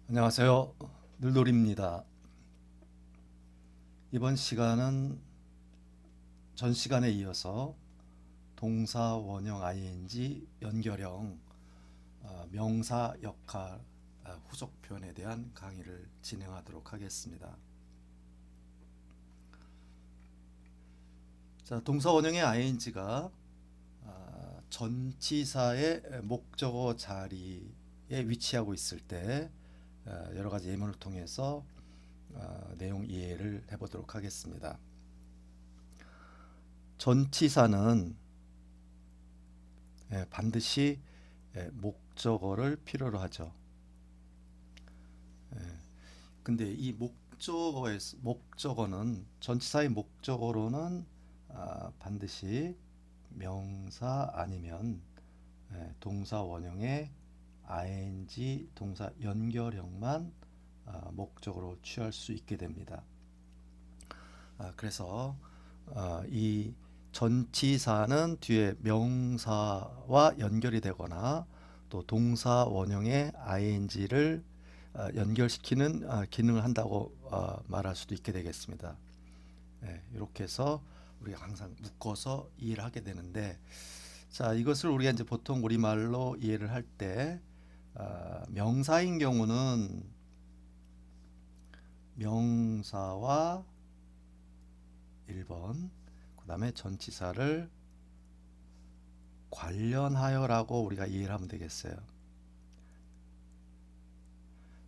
안녕하세요. 늘놀이입니다. 이번 시간은 전 시간에 이어서 동사, 원형, ing, 연결형, 명사, 역할, 후속 표현에 대한 강의를 진행하도록 하겠습니다. 자, 동사, 원형의 ing가 전치사의 목적어 자리에 위치하고 있을 때 여러 가지 예문을 통해서 내용 이해를 해보도록 하겠습니다. 전치사는 반드시 목적어를 필요로 하죠. 근데 이 목적어는 전치사의 목적어로는 반드시 명사 아니면 동사 원형의 ing 동사 연결형만 목적으로 취할 수 있게 됩니다. 그래서 이 전치사는 뒤에 명사와 연결이 되거나 또 동사 원형의 ing를 연결시키는 기능을 한다고 말할 수도 있게 되겠습니다. 이렇게 해서 우리가 항상 묶어서 이해를 하게 되는데, 자, 이것을 우리가 이제 보통 우리말로 이해를 할 때 명사인 경우는 명사와 1번 그 다음에 전치사를 관련하여라고 우리가 이해를 하면 되겠어요.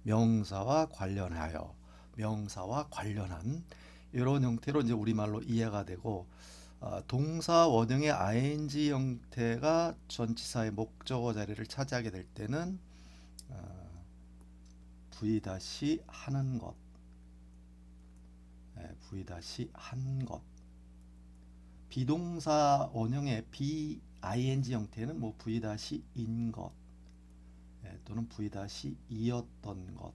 명사와 관련하여, 명사와 관련한 이런 형태로 이제 우리말로 이해가 되고, 동사 원형의 ing 형태가 전치사의 목적어 자리를 차지하게 될 때는 v 하는 것, v 한 것. 비동사 원형의 b-ing 형태는 뭐 v 인 것, 또는 v 이었던 것.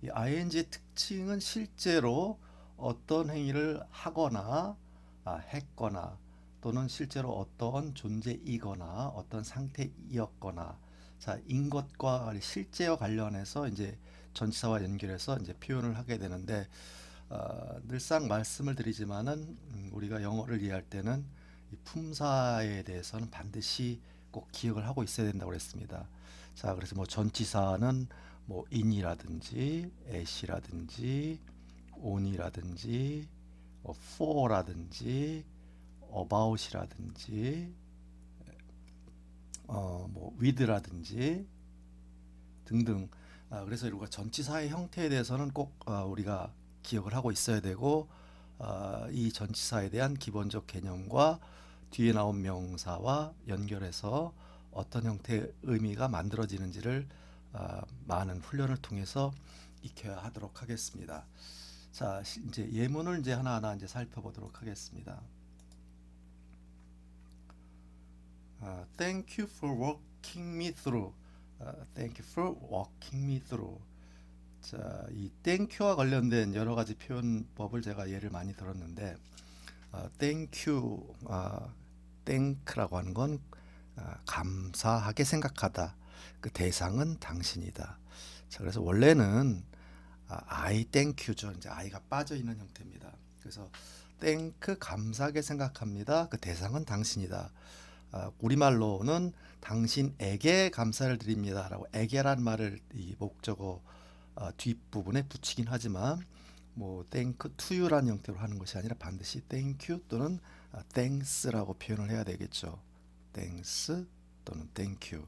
이 ing의 특징은 실제로 어떤 행위를 하거나 했거나 또는 실제로 어떤 존재이거나 어떤 상태이었거나, 자, 인 것과 실제와 관련해서 이제 전치사와 연결해서 이제 표현을 하게 되는데, 늘상 말씀을 드리지만은 우리가 영어를 이해할 때는 이 품사에 대해서는 반드시 꼭 기억을 하고 있어야 된다고 그랬습니다. 자, 그래서 뭐 전치사는 뭐 in이라든지 at이라든지 on이라든지 for라든지 about이라든지 뭐 with라든지 등등. 그래서 우리가 전치사의 형태에 대해서는 꼭 우리가 기억을 하고 있어야 되고, 이 전치사에 대한 기본적 개념과 뒤에 나온 명사와 연결해서 어떤 형태의 의미가 만들어지는지를 많은 훈련을 통해서 익혀야 하도록 하겠습니다. 자, 이제 예문을 이제 하나하나 이제 살펴보도록 하겠습니다. Thank you for walking me through. Thank you for walking me through. 자, 이 땡큐와 관련된 여러 가지 표현법을 제가 예를 많이 들었는데, 땡큐, 땡크라고 하는 건 감사하게 생각하다. 그 대상은 당신이다. 자, 그래서 원래는 I thank you죠. 이제 I가 빠져 있는 형태입니다. 그래서 땡크 감사하게 생각합니다. 그 대상은 당신이다. 우리말로는 당신에게 감사를 드립니다라고 에게란 말을 이 목적어 뒷부분에 붙이긴 하지만, 뭐 thank to you라는 형태로 하는 것이 아니라 반드시 thank you 또는 thanks라고 표현을 해야 되겠죠. thanks 또는 thank you.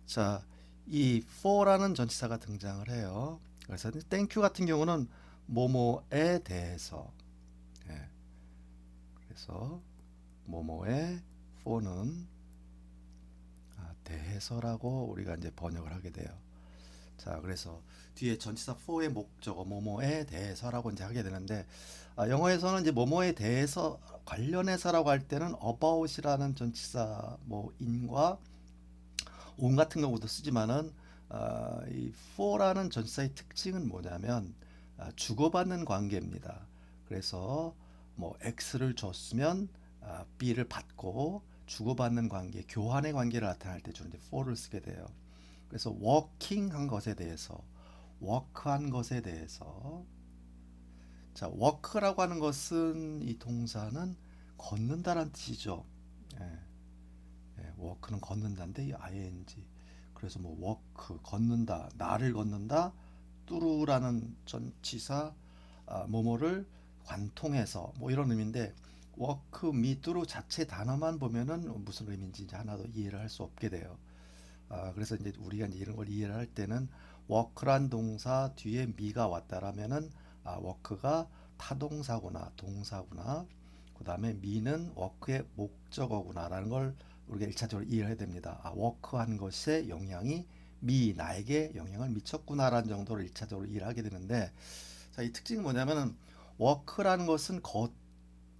자, 이 for라는 전치사가 등장을 해요. 그래서 thank you 같은 경우는 뭐뭐에 대해서, 예, 그래서 뭐뭐에 for는 대해서라고 우리가 이제 번역을 하게 돼요. 자, 그래서 뒤에 전치사 for의 목적어 뭐뭐에 대해서라고 이제 하게 되는데, 영어에서는 이제 뭐뭐에 대해서 관련해서라고 할 때는 about이라는 전치사 뭐 in과 on 같은 경우도 쓰지만은, 이 for라는 전치사의 특징은 뭐냐면 주고받는 관계입니다. 그래서 뭐 X를 줬으면 B를 받고 주고받는 관계, 교환의 관계를 나타낼 때 주로 이제 for를 쓰게 돼요. 그래서 워킹한 것에 대해서, 워크한 것에 대해서. 자, 워크라고 하는 것은 이 동사는 걷는다란 뜻이죠. 예, 워크는 걷는다인데 이 ing. 그래서 뭐 워크 걷는다, 나를 걷는다, 뚜루라는 전치사 뭐뭐를 관통해서 뭐 이런 의미인데 워크 미 뚜루 자체 단어만 보면은 무슨 의미인지 이제 하나도 이해를 할 수 없게 돼요. 그래서 이제 우리가 이제 이런 걸 이해를 할 때는 워크란 동사 뒤에 미가 왔다라면은 워크가 타동사구나, 동사구나. 그다음에 미는 워크의 목적어구나라는 걸 우리가 일차적으로 이해를 해야 됩니다. 워크한 것에 영향이 나에게 영향을 미쳤구나라는 정도로 일차적으로 이해를 하게 되는데, 자, 이 특징이 뭐냐면은 워크라는 것은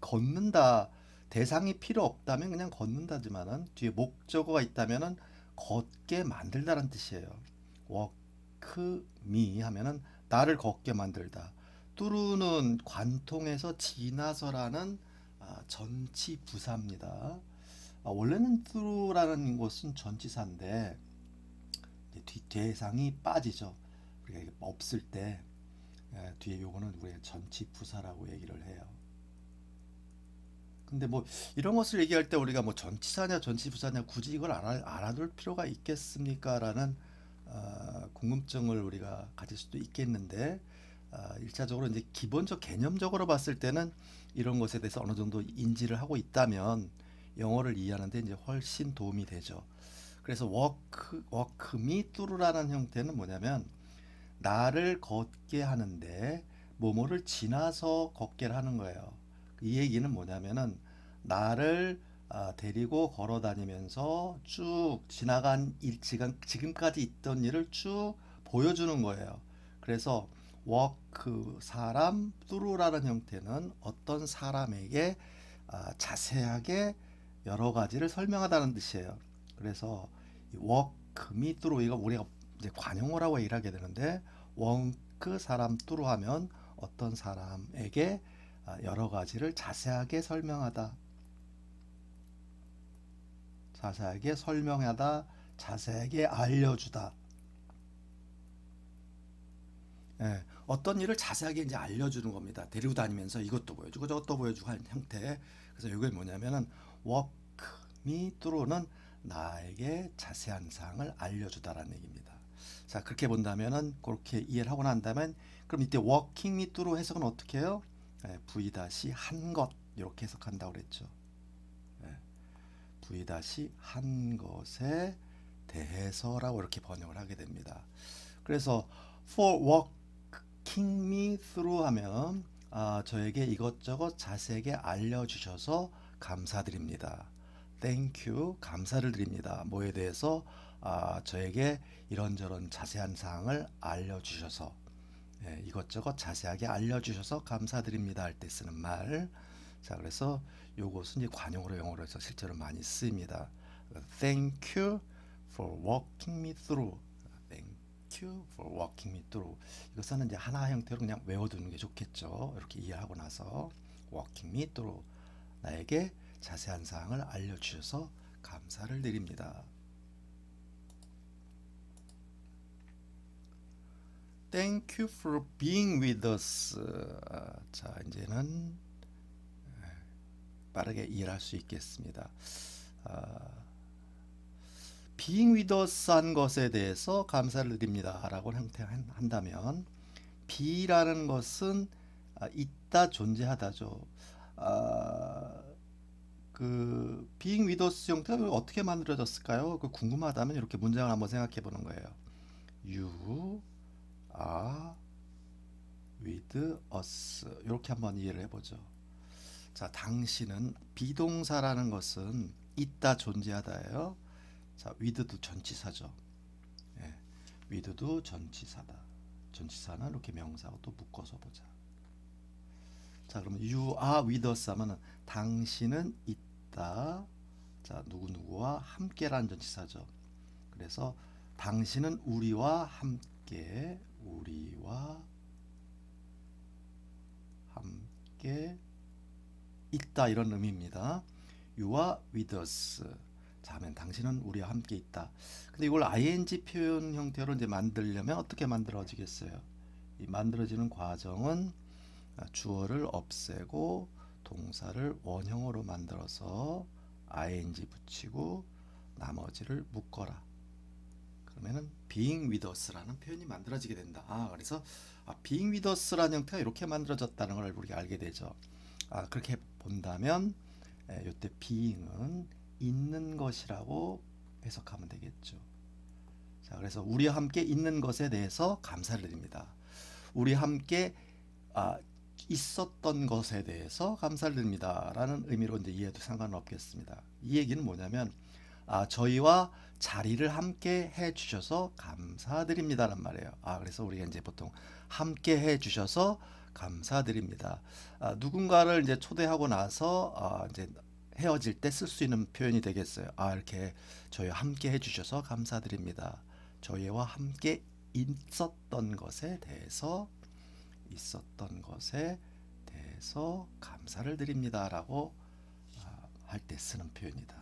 걷는다. 대상이 필요 없다면 그냥 걷는다지만은 뒤에 목적어가 있다면은 걷게 만들다라는 뜻이에요. 워크 미 하면은 나를 걷게 만들다. 뚜루는 관통해서 지나서라는 전치 부사입니다. 원래는 뚜루라는 것은 전치사인데 이제 대상이 빠지죠. 우리가 이게 없을 때 뒤에 요거는 우리가 전치 부사라고 얘기를 해요. 근데 뭐 이런 것을 얘기할 때 우리가 뭐 전치사냐 전치부사냐 굳이 이걸 알아둘 필요가 있겠습니까라는 궁금증을 우리가 가질 수도 있겠는데, 일차적으로 이제 기본적 개념적으로 봤을 때는 이런 것에 대해서 어느 정도 인지를 하고 있다면 영어를 이해하는데 이제 훨씬 도움이 되죠. 그래서 워크미 뚜루라는 형태는 뭐냐면 나를 걷게 하는데 뭐뭐를 지나서 걷게 하는 거예요. 이 얘기는 뭐냐면은 나를 데리고 걸어 다니면서 쭉 지나간 지금까지 있던 일을 쭉 보여주는 거예요. 그래서 워크 사람 뚜루라는 형태는 어떤 사람에게 자세하게 여러 가지를 설명하다는 뜻이에요. 그래서 워크 미 뚜루 이거 우리가 이제 관용어라고 얘기를 하게 되는데, 원크 사람 뚜루 하면 어떤 사람에게 여러 가지를 자세하게 설명하다, 자세하게 설명하다, 자세하게 알려주다. 예, 어떤 일을 자세하게 이제 알려주는 겁니다. 데리고 다니면서 이것도 보여주고 저것도 보여주고 하는 형태. 그래서 이게 뭐냐면은 walk me through는 나에게 자세한 사항을 알려주다라는 얘기입니다. 자, 그렇게 본다면은 그렇게 이해를 하고 난다면 그럼 이때 walking me through 해석은 어떻게 해요? V 한 것 이렇게 해석한다고 그랬죠. 예, V 한 것에 대해서라고 이렇게 번역을 하게 됩니다. 그래서 for walking me through 하면 저에게 이것저것 자세하게 알려주셔서 감사드립니다. Thank you, 감사를 드립니다. 뭐에 대해서 저에게 이런저런 자세한 사항을 알려주셔서, 이것저것 자세하게 알려주셔서 감사드립니다 할 때 쓰는 말. 자, 그래서 요것은 이제 관용어로 영어로 해서 실제로 많이 쓰입니다. Thank you for walking me through. Thank you for walking me through. 이것은 이제 하나 형태로 그냥 외워두는 게 좋겠죠. 이렇게 이해하고 나서 walking me through. 나에게 자세한 사항을 알려주셔서 감사를 드립니다. Thank you for being with us. 자, 이제는 빠르게 이해할 수 있겠습니다. being with us 한 것에 대해서 감사를 드립니다 라고 한다면 be라는 것은 있다, 존재하다죠. 그 being with us 형태가 어떻게 만들어졌을까요? 그 궁금하다면 이렇게 문장을 한번 생각해 보는 거예요. You are with us. 이렇게 한번 이해를 해보죠. 자, 당신은 비동사라는 것은 있다, 존재하다예요. 자, with도 전치사죠. 예, with도 전치사다. 전치사는 이렇게 명사하고 또 묶어서 보자. 자, 그러면 you are with us 하면 당신은 있다. 자, 누구누구와 함께라는 전치사죠. 그래서 당신은 우리와 함께, 우리와 함께 있다 이런 의미입니다. You are with us. 자면 당신은 우리와 함께 있다. 근데 이걸 ing 표현 형태로 이제 만들려면 어떻게 만들어지겠어요? 이 만들어지는 과정은 주어를 없애고 동사를 원형으로 만들어서 ing 붙이고 나머지를 묶어라. 그러면은 being with us라는 표현이 만들어지게 된다. 그래서 being with us라는 형태가 이렇게 만들어졌다는 걸 우리가 알게 되죠. 그렇게 본다면 이때 being은 있는 것이라고 해석하면 되겠죠. 자, 그래서 우리와 함께 있는 것에 대해서 감사를 드립니다. 우리 함께 있었던 것에 대해서 감사를 드립니다. 라는 의미로 이제 이해해도 상관은 없겠습니다. 이 얘기는 뭐냐면 저희와 자리를 함께 해 주셔서 감사드립니다란 말이에요. 그래서 우리가 이제 보통 함께 해 주셔서 감사드립니다. 누군가를 이제 초대하고 나서 이제 헤어질 때 쓸 수 있는 표현이 되겠어요. 이렇게 저희와 함께 해 주셔서 감사드립니다. 저희와 함께 있었던 것에 대해서 감사를 드립니다라고 할 때 쓰는 표현이다.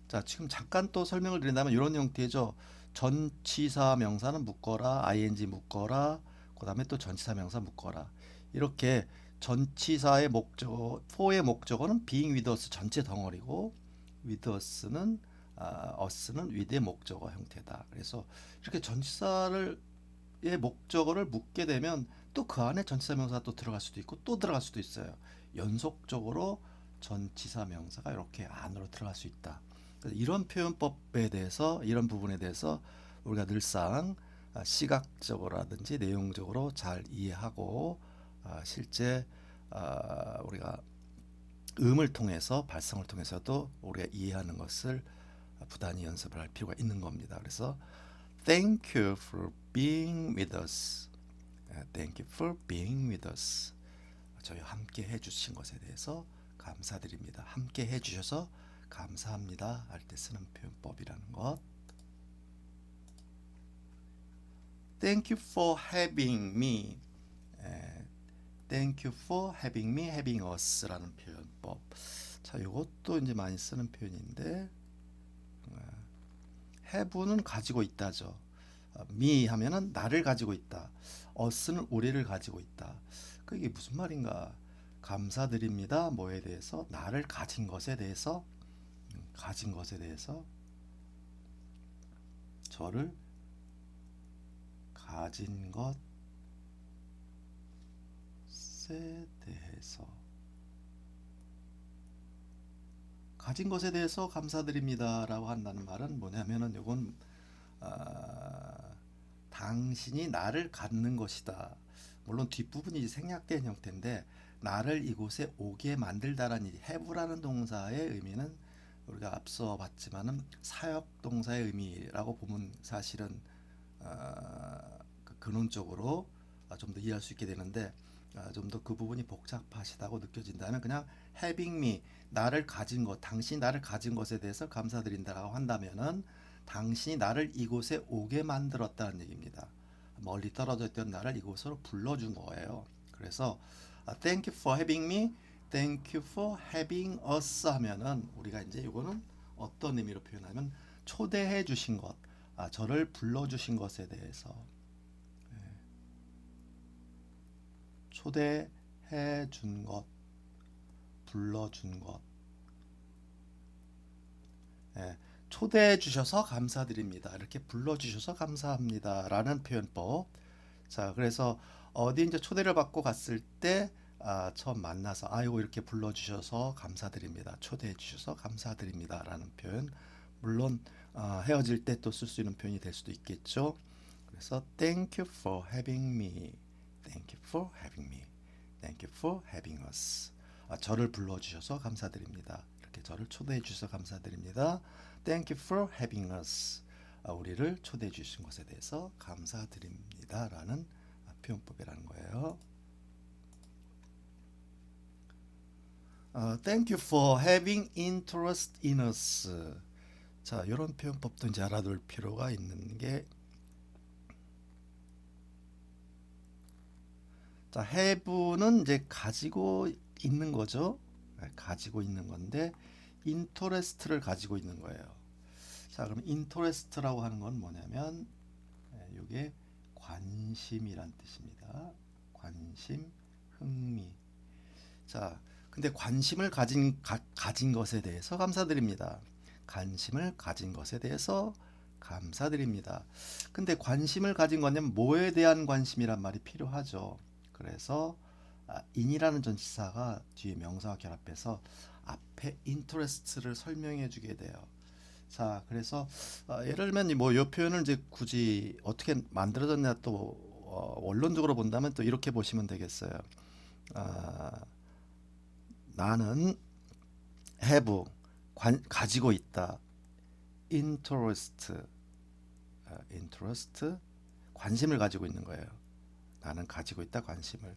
자, 지금 잠깐 또 설명을 드린다면 이런 형태죠. 전치사 명사는 묶어라, ing 묶어라, 그 다음에 또 전치사 명사 묶어라. 이렇게 전치사의 목적어, for의 목적어는 being with us 전체 덩어리고 with us는 with의 목적어 형태다. 그래서 이렇게 전치사의 목적어를 묶게 되면 또 그 안에 전치사 명사가 또 들어갈 수도 있고 또 들어갈 수도 있어요. 연속적으로 전치사 명사가 이렇게 안으로 들어갈 수 있다. 이런 표현법에 대해서 이런 부분에 대해서 우리가 늘상 시각적으로라든지 내용적으로 잘 이해하고 실제 우리가 음을 통해서 발성을 통해서도 우리가 이해하는 것을 부단히 연습을 할 필요가 있는 겁니다. 그래서 Thank you for being with us. Thank you for being with us. 저희와 함께 해주신 것에 대해서 감사드립니다. 함께 해주셔서 감사합니다 할 때 쓰는 표현법이라는 것. Thank you for having me. Thank you for having me, having us라는 표현법. 자, 이것도 이제 많이 쓰는 표현인데, have는 가지고 있다죠. me 하면은 나를 가지고 있다. us는 우리를 가지고 있다. 그게 무슨 말인가? 감사드립니다. 뭐에 대해서? 나를 가진 것에 대해서, 저를 가진 것에 대해서, 가진 것에 대해서 감사드립니다라고 한다는 말은 뭐냐면은 이건 당신이 나를 갖는 것이다. 물론 뒷부분이 생략된 형태인데 나를 이곳에 오게 만들다라는 have라는 동사의 의미는 우리가 앞서 봤지만은 사역 동사의 의미라고 보면 사실은 근원적으로 좀 더 이해할 수 있게 되는데 좀 더 그 부분이 복잡하시다고 느껴진다면 그냥 having me, 나를 가진 것, 당신이 나를 가진 것에 대해서 감사드린다라고 한다면은 당신이 나를 이곳에 오게 만들었다는 얘기입니다. 멀리 떨어져 있던 나를 이곳으로 불러준 거예요. 그래서 Thank you for having me, Thank you for having us 하면은 우리가 이제 이거는 어떤 의미로 표현하면 초대해 주신 것, 저를 불러주신 것에 대해서 초대해 준 것, 불러준 것, 초대해 주셔서 감사드립니다. 이렇게 불러 주셔서 감사합니다. 라는 표현법. 자, 그래서 어디 이제 초대를 받고 갔을 때 처음 만나서 아이고 이렇게 불러 주셔서 감사드립니다. 초대해 주셔서 감사드립니다. 라는 표현. 물론 헤어질 때 또 쓸 수 있는 표현이 될 수도 있겠죠. 그래서 Thank you for having me. Thank you for having me. Thank you for having us. 저를 불러주셔서 감사드립니다. 이렇게 저를 초대해 주셔서 감사드립니다. Thank you for having us. 우리를 초대해 주신 것에 대해서 감사드립니다. 라는 표현법이라는 거예요. Thank you for having interest in us. 자, 이런 표현법도 이제 알아둘 필요가 있는 게 자, have는 이제 가지고 있는 거죠. 가지고 있는 건데 interest를 가지고 있는 거예요. 자, 그럼 interest라고 하는 건 뭐냐면 이게 관심이란 뜻입니다. 관심, 흥미. 자, 근데 관심을 가진 것에 대해서 감사드립니다. 관심을 가진 것에 대해서 감사드립니다. 근데 관심을 가진 거냐면 뭐에 대한 관심이란 말이 필요하죠. 그래서 in이라는 전치사가 뒤에 명사와 결합해서 앞에 interest를 설명해 주게 돼요. 자, 그래서 예를 들면 뭐이 표현을 이제 굳이 어떻게 만들어졌냐 또 원론적으로 본다면 또 이렇게 보시면 되겠어요. 아, 나는 have 가지고 있다. interest 관심을 가지고 있는 거예요. 나는 가지고 있다 관심을.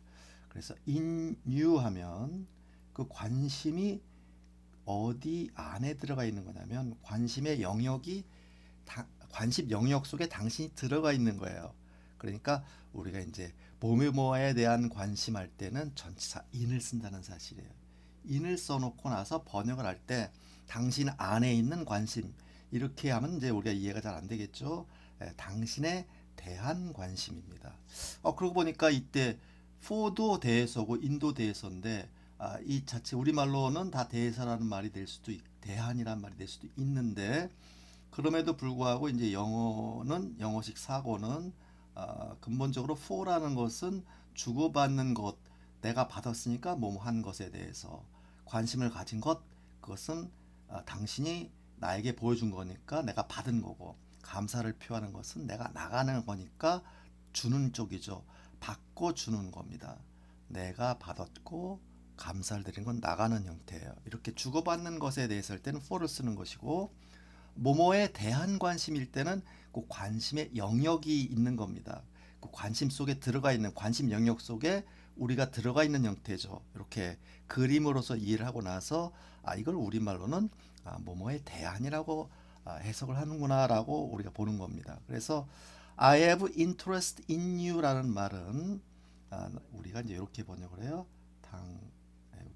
그래서 in you 하면 그 관심이 어디 안에 들어가 있는 거냐면 관심의 영역이 관심 영역 속에 당신이 들어가 있는 거예요. 그러니까 우리가 이제 뭐뭐에 대한 관심할 때는 전치사 in을 쓴다는 사실이에요. in을 써놓고 나서 번역을 할 때 당신 안에 있는 관심 이렇게 하면 이제 우리가 이해가 잘 안 되겠죠. 당신에 대한 관심입니다. 그러고 보니까 이때 for도 대해서고 in도 대해서인데 이 자체 우리말로는 다 대해서라는 말이 될 수도 대한이라는 말이 될 수도 있는데 그럼에도 불구하고 이제 영어식 사고는 근본적으로 for라는 것은 주고받는 것 내가 받았으니까 뭐뭐 한 것에 대해서 관심을 가진 것 그것은 당신이 나에게 보여준 거니까 내가 받은 거고 감사를 표하는 것은 내가 나가는 거니까 주는 쪽이죠. 받고 주는 겁니다. 내가 받았고 감사를 드린 건 나가는 형태예요. 이렇게 주고받는 것에 대해서 할 때는 for를 쓰는 것이고 뭐뭐에 대한 관심일 때는 그 관심의 영역이 있는 겁니다. 그 관심 속에 들어가 있는 관심 영역 속에 우리가 들어가 있는 형태죠. 이렇게 그림으로서 이해를 하고 나서 이걸 우리말로는 뭐뭐에 대한이라고 해석을 하는구나라고 우리가 보는 겁니다. 그래서 I have interest in you라는 말은 우리가 이제 이렇게 번역을 해요.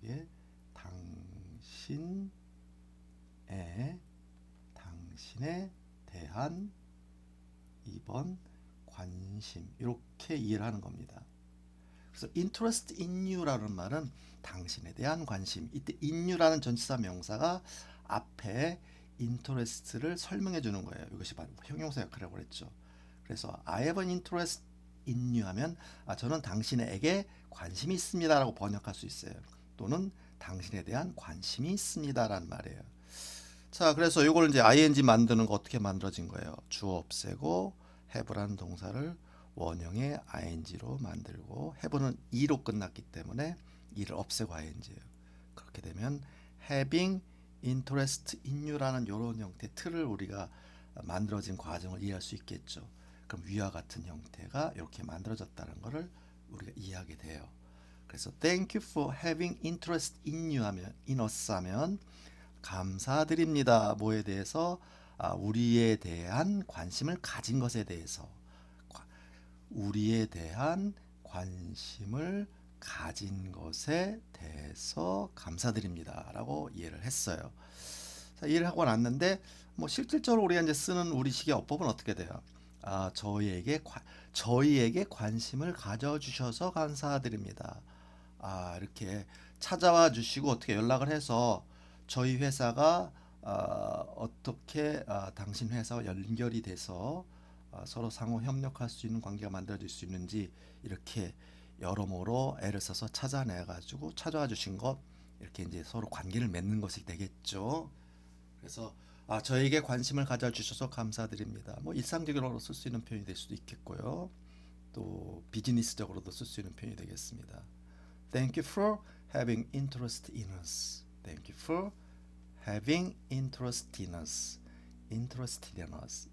여기에 당신에 대한 2번 관심 이렇게 이해를 하는 겁니다. 그래서 interest in you라는 말은 당신에 대한 관심. 이때 in you라는 전치사 명사가 앞에 interest를 설명해 주는 거예요. 이것이 바로 형용사 역할이라고 그랬죠. 그래서 I have an interest in you 하면 저는 당신에게 관심이 있습니다라고 번역할 수 있어요. 또는 당신에 대한 관심이 있습니다라는 말이에요. 자, 그래서 이걸 이제 ing 만드는 거 어떻게 만들어진 거예요? 주어 없애고 have라는 동사를 원형의 ing로 만들고 have는 e로 끝났기 때문에 e를 없애고 ing예요. 그렇게 되면 having interest in you라는 이런 형태 틀을 우리가 만들어진 과정을 이해할 수 있겠죠. 그럼 위와 같은 형태가 이렇게 만들어졌다는 것을 우리가 이해하게 돼요. 그래서 thank you for having interest in you 하면 in us 하면 감사드립니다. 뭐에 대해서 우리에 대한 관심을 가진 것에 대해서 우리에 대한 관심을 가진 것에 대해서 감사드립니다. 라고 이해를 했어요. 자, 이해를 하고 났는데 뭐 실질적으로 우리가 이제 쓰는 우리식의 어법은 어떻게 돼요? 저희에게 관심을 가져주셔서 감사드립니다. 이렇게 찾아와 주시고 어떻게 연락을 해서 저희 회사가 어떻게 당신 회사와 연결이 돼서 서로 상호 협력할 수 있는 관계가 만들어질 수 있는지 이렇게 여러모로 애를 써서 찾아내 가지고 찾아와 주신 것 이렇게 이제 서로 관계를 맺는 것이 되겠죠. 그래서 저에게 관심을 가져주셔서 감사드립니다. 뭐 일상적으로 쓸 수 있는 표현이 될 수도 있겠고요. 또 비즈니스적으로도 쓸 수 있는 표현이 되겠습니다. Thank you for having interest in us. Thank you for having interest in us. Interested in us.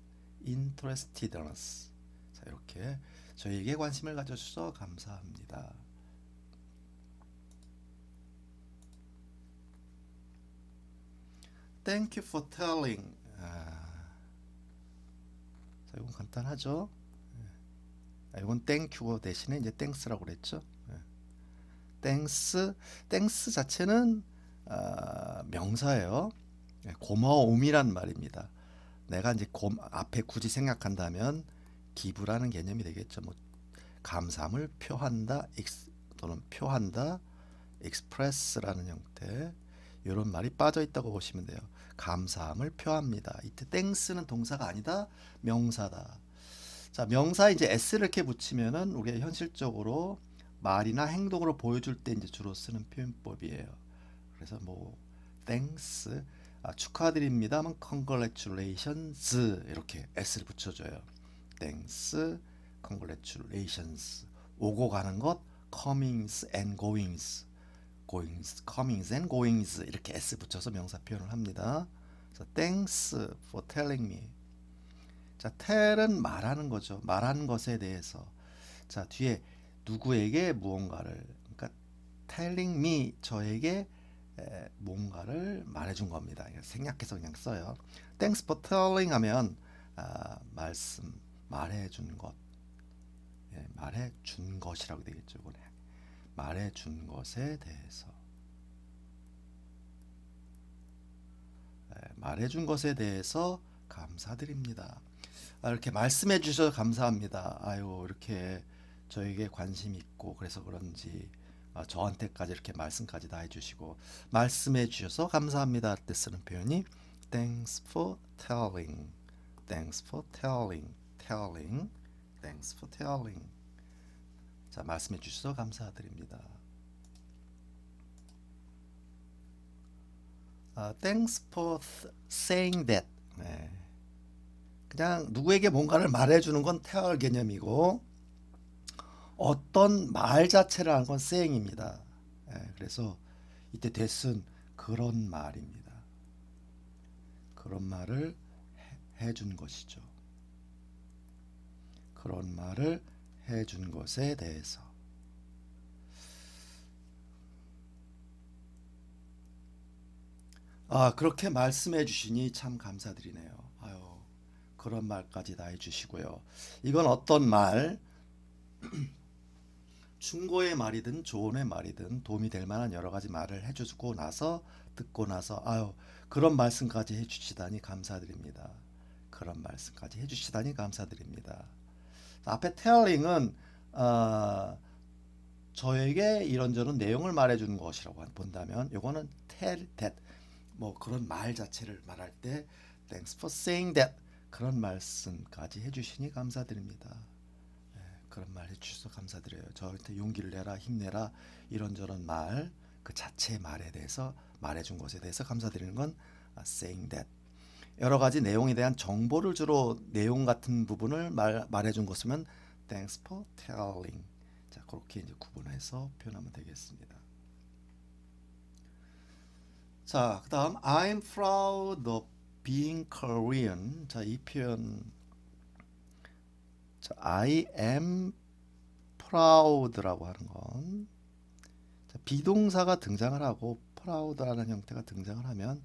Interested in us. 자, 이렇게 저희에게 관심을 가져주셔서 감사합니다. Thank you for telling. 자, 이건 간단하죠. 이건 thank you 대신에 이제 thanks라고 그랬죠. thanks 자체는 명사예요. 고마움이란 말입니다. 내가 이제 앞에 굳이 생각한다면 기부라는 개념이 되겠죠. 뭐 감사함을 표한다, 또는 표한다, express라는 형태, 이런 말이 빠져 있다고 보시면 돼요. 감사함을 표합니다. 이때 thanks는 동사가 아니다, 명사다. 자, 명사에 이제 s를 이렇게 붙이면은 우리가 현실적으로 말이나 행동으로 보여줄 때 이제 주로 쓰는 표현법이에요. 그래서 뭐 thanks, 축하드립니다 하면 congratulations 이렇게 s를 붙여줘요. thanks, congratulations. 오고 가는 것 comings and comings and goings 이렇게 s 붙여서 명사 표현을 합니다. 자, thanks for telling me. 자, tell은 말하는 거죠. 말하는 것에 대해서. 자, 뒤에 누구에게 무언가를, 그러니까 telling me, 저에게 뭔가를 말해준 겁니다. 생략해서 그냥 써요. Thanks for telling 하면 말해준 것, 말해준 것이라고 되겠죠. 말해준 것에 대해서, 말해준 것에 대해서 감사드립니다. 이렇게 말씀해 주셔서 감사합니다. 아유, 이렇게 저에게 관심 있고 그래서 그런지 저한테까지 이렇게 말씀까지 다 해주시고 말씀해 주셔서 감사합니다 할 때 쓰는 표현이 thanks for telling, thanks for telling, telling, thanks for telling. 자, 말씀해 주셔서 감사드립니다. thanks for saying that. 네. 그냥 누구에게 뭔가를 말해주는 건 tell 개념이고 어떤 말 자체를 하는 건 saying입니다. 그래서 이때 that은 그런 말입니다. 그런 말을 해준 것이죠. 그런 말을 해준 것에 대해서. 그렇게 말씀해 주시니 참 감사드리네요. 아유, 그런 말까지 다 해주시고요. 이건 어떤 말, 충고의 말이든 조언의 말이든 도움이 될 만한 여러 가지 말을 해주고 나서 듣고 나서 아유, 그런 말씀까지 해주시다니 감사드립니다. 그런 말씀까지 해주시다니 감사드립니다. 앞에 telling은 저에게 이런저런 내용을 말해주는 것이라고 본다면 요거는 tell that, 뭐 그런 말 자체를 말할 때 thanks for saying that, 그런 말씀까지 해주시니 감사드립니다. 그런 말 해주셔서 감사드려요. 저한테 용기를 내라, 힘내라, 이런저런 말, 그 자체의 말에 대해서 말해준 것에 대해서 감사드리는 건 saying that. 여러 가지 내용에 대한 정보를 주로 내용 같은 부분을 말해준 것이면 thanks for telling. 자, 그렇게 이제 구분해서 표현하면 되겠습니다. 자, 그다음 I'm proud of being Korean. 자, 이 표현, 자, I am proud라고 하는 건, 자, 비동사가 등장을 하고 proud라는 형태가 등장을 하면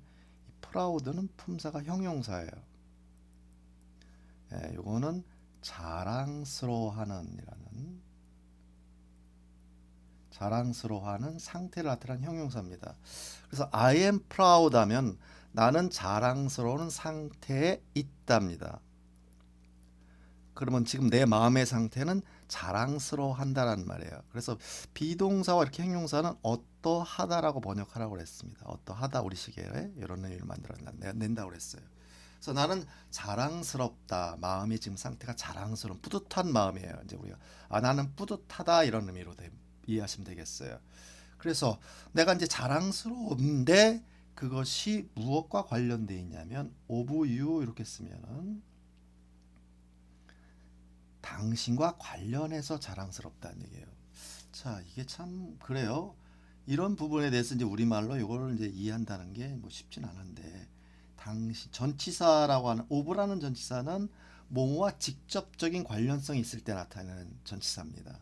이 proud는 품사가 형용사예요. 요거는 자랑스러워하는 상태를 나타내는 형용사입니다. 그래서 I am proud 하면 나는 자랑스러운 상태에 있답니다. 그러면 지금 내 마음의 상태는 자랑스러워한다라는 말이에요. 그래서 비동사와 이렇게 형용사는 어떠하다라고 번역하라고 그랬습니다. 어떠하다, 우리 시계에 이런 의미를 낸다고 그랬어요. 그래서 나는 자랑스럽다. 마음이 지금 상태가 자랑스러운, 뿌듯한 마음이에요. 이제 우리가 나는 뿌듯하다 이런 의미로 이해하시면 되겠어요. 그래서 내가 이제 자랑스러운데 그것이 무엇과 관련되어 있냐면 of you 이렇게 쓰면은 당신과 관련해서 자랑스럽다는 얘기예요. 자, 이게 참 그래요. 이런 부분에 대해서 이제 우리말로 이걸 이제 이해한다는 게 뭐 쉽진 않은데, 당신 전치사라고 하는 of라는 전치사는 뭐와 직접적인 관련성이 있을 때 나타나는 전치사입니다.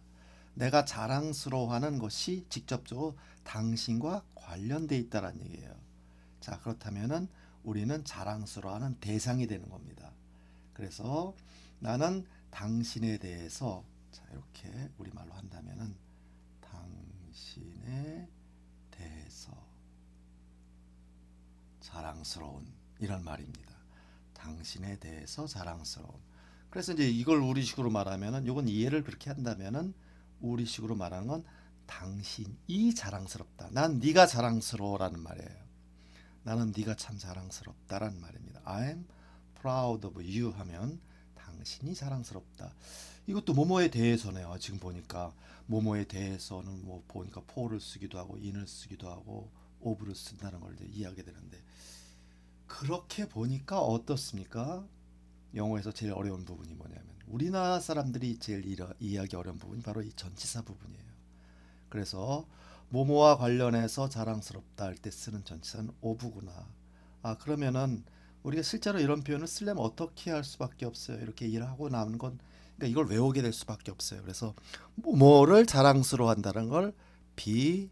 내가 자랑스러워하는 것이 직접적으로 당신과 관련돼 있다라는 얘기예요. 자, 그렇다면은 우리는 자랑스러워하는 대상이 되는 겁니다. 그래서 나는 당신에 대해서, 자, 이렇게 우리말로 한다면은 당신에 대해서 자랑스러운 이런 말입니다. 당신에 대해서 자랑스러운. 그래서 이제 이걸 우리식으로 말하면은 요건 이해를 그렇게 한다면은 우리식으로 말하는 건 당신이 자랑스럽다. 난 네가 자랑스러워라는 말이에요. 나는 네가 참 자랑스럽다라는 말입니다. I'm proud of you 하면 당신이 자랑스럽다. 이것도 뭐뭐에 대해서네요. 지금 보니까 뭐뭐에 대해서는 뭐 보니까 for를 쓰기도 하고 in을 쓰기도 하고 of를 쓴다는 걸 이제 이해하게 되는데 그렇게 보니까 어떻습니까? 영어에서 제일 어려운 부분이 뭐냐면 우리나라 사람들이 제일 이해하기 어려운 부분이 바로 이 전치사 부분이에요. 그래서 뭐뭐와 관련해서 자랑스럽다 할 때 쓰는 전치사는 of구나. 아 그러면은 우리가 실제로 이런 표현을 쓰려면 어떻게 할 수밖에 없어요. 이렇게 일하고 나는 건 그러니까 이걸 외우게 될 수밖에 없어요. 그래서 뭐뭐를 자랑스러워한다는 걸 be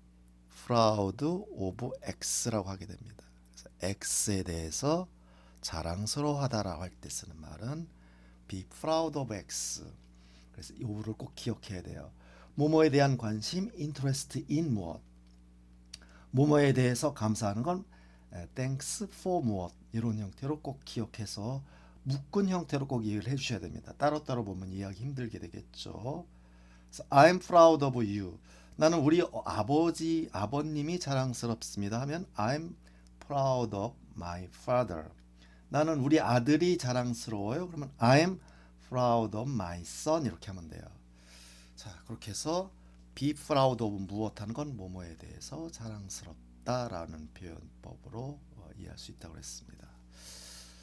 proud of X라고 하게 됩니다. 그래서 X에 대해서 자랑스러워하다라고 할 때 쓰는 말은 be proud of X. 그래서 이 오를 꼭 기억해야 돼요. 뭐뭐에 대한 관심, interest in 무엇. 뭐뭐에 대해서 감사하는 건 thanks for 무엇. 이런 형태로 꼭 기억해서 묶은 형태로 꼭 이해를 해주셔야 됩니다. 따로따로 보면 이해하기 힘들게 되겠죠. 그래서 I'm proud of you. 나는 우리 아버님이 자랑스럽습니다 하면 I'm proud of my father. 나는 우리 아들이 자랑스러워요. 그러면 I'm proud of my son 이렇게 하면 돼요. 자, 그렇게 해서 be proud of 무엇 하는 건 뭐뭐에 대해서 자랑스럽다라는 표현법으로 이해할 수 있다고 했습니다.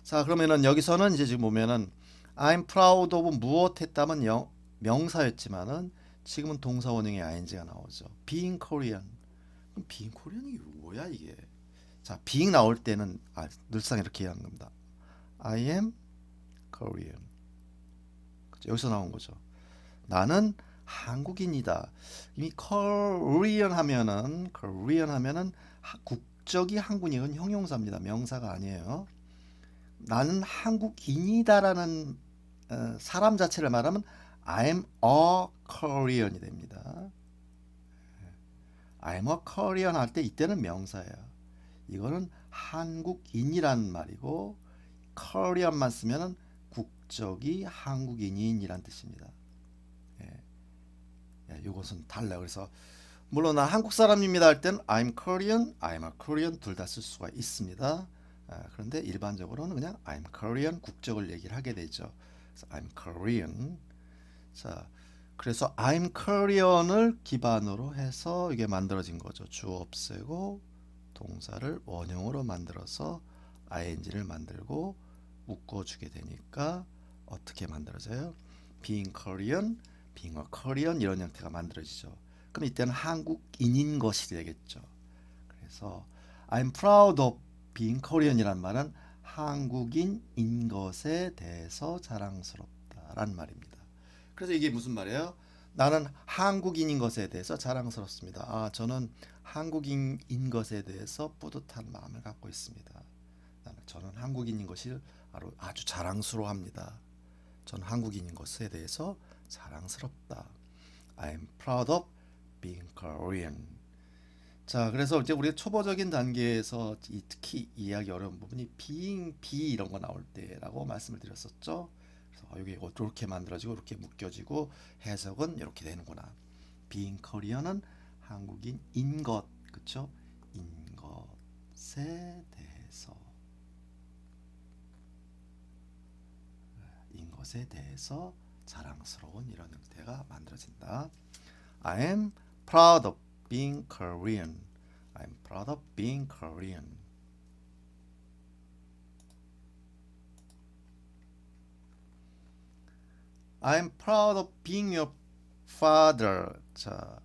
자, 그러면은 여기서는 이제 지금 보면은 I'm proud of 무엇 했다면 명사였지만은 지금은 동사 원형의 ing가 나오죠. being Korean. 그럼 being Korean이 뭐야 이게? 자, being 나올 때는 늘상 이렇게 얘기하는 겁니다. I am Korean. 그렇죠? 여기서 나온 거죠. 나는 한국인이다. 이미 Korean 하면은 국적이 한국인 형용사입니다. 명사가 아니에요. 나는 한국인이다라는 사람 자체를 말하면 I'm a Korean이 됩니다. I'm a Korean 할 때 이때는 명사예요. 이거는 한국인이란 말이고 Korean만 쓰면은 국적이 한국인이란 뜻입니다. 이것은 달라요. 그래서 물론 나 한국 사람입니다 할 때는 I'm Korean, I'm a Korean 둘 다 쓸 수가 있습니다. 그런데 일반적으로는 그냥 I'm Korean 국적을 얘기를 하게 되죠. 그래서 I'm Korean. 자, 그래서 I'm Korean을 기반으로 해서 이게 만들어진 거죠. 주어 없애고 동사를 원형으로 만들어서 ing를 만들고 묶어주게 되니까 어떻게 만들어져요? Being Korean, being a Korean 이런 형태가 만들어지죠. 그럼 이때는 한국인인 것이 되겠죠. 그래서 I'm proud of being Korean이란 말은 한국인인 것에 대해서 자랑스럽다라는 말입니다. 그래서 이게 무슨 말이에요? 나는 한국인인 것에 대해서 자랑스럽습니다. 저는 한국인인 것에 대해서 뿌듯한 마음을 갖고 있습니다. 저는 한국인인 것이 아주 자랑스러워합니다. 저는 한국인인 것에 대해서 자랑스럽다. I'm proud of being Korean. 자, 그래서 이제 우리가 초보적인 단계에서 특히 이해하기 어려운 부분이 being, be 이런 거 나올 때라고 말씀을 드렸었죠. 그래서 여기 이렇게 만들어지고 이렇게 묶여지고 해석은 이렇게 되는구나. being Korean은 한국인인 것, 그렇죠? 인 것에 대해서 인 것에 대해서 자랑스러운 이런 형태가 만들어진다. I am proud of being Korean. I'm proud of being Korean. I'm proud of being your father. 자,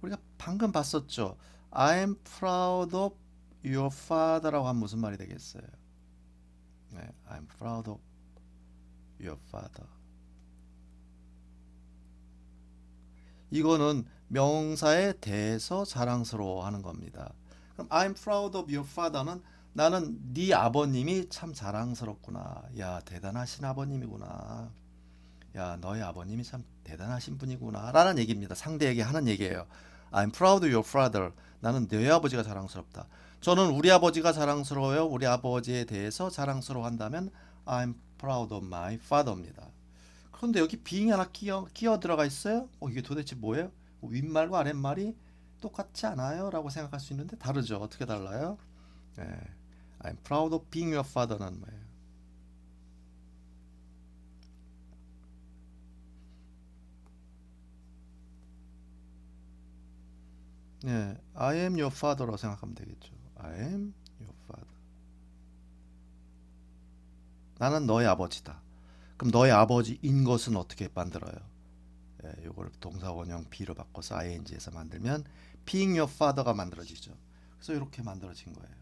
우리가 방금 봤었죠. I'm proud of your father라고 하면 무슨 말이 되겠어요? 네, I'm proud of your father. 이거는 명사에 대해서 자랑스러워하는 겁니다. 그럼 I'm proud of your father는 나는 네 아버님이 참 자랑스럽구나. 야, 대단하신 아버님이구나. 야, 너의 아버님이 참 대단하신 분이구나. 라는 얘기입니다. 상대에게 하는 얘기예요. I'm proud of your father. 나는 너의 아버지가 자랑스럽다. 저는 우리 아버지가 자랑스러워요. 우리 아버지에 대해서 자랑스러워한다면 I'm proud of my father입니다. 그런데 여기 being이 하나 끼어 들어가 있어요. 이게 도대체 뭐예요? 윗말과 아랫말이 똑같지 않아요? 라고 생각할 수 있는데 다르죠. 어떻게 달라요? 예, I'm proud of being your father는 뭐예요? 네, I am your father라고 생각하면 되겠죠. I am your father. 나는 너의 아버지다. 그럼 너의 아버지인 것은 어떻게 만들어요? 예, 이걸 동사 원형 be로 바꿔서 ing에서 만들면 being your father가 만들어지죠. 그래서 이렇게 만들어진 거예요.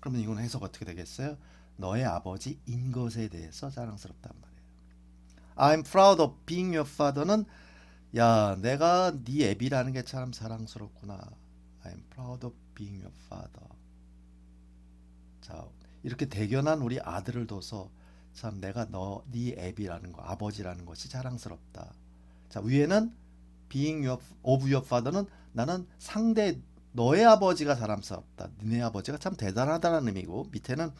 그러면 이건 해석 어떻게 되겠어요? 너의 아버지인 것에 대해서 자랑스럽단 말이에요. I'm proud of being your father는 야, 내가 네 애비라는 게 참 자랑스럽구나. I'm proud of being your father. 자, 이렇게 대견한 우리 아들을 둬서 참 내가 네 애비라는 거, 아버지라는 것이 자랑스럽다. 자, 위에는 being of your father는 나는 상대 너의 아버지가 자랑스럽다. 네 아버지가 참 대단하다는 의미고 밑에는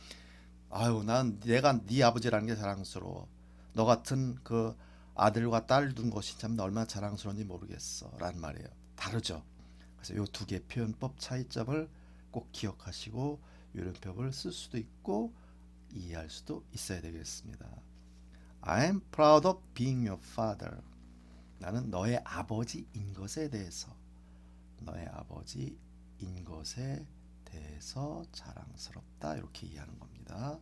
아유, 내가 네 아버지라는 게 자랑스러워. 너 같은 그 아들과 딸 둔 것이 참 얼마나 자랑스러운지 모르겠어. 라는 말이에요. 다르죠. 그래서 이 두 개 표현법 차이점을 꼭 기억하시고 요령법을 쓸 수도 있고 이해할 수도 있어야 되겠습니다. I'm proud of being your father. 나는 너의 아버지인 것에 대해서 너의 아버지인 것에 대해서 자랑스럽다. 이렇게 이해하는 겁니다.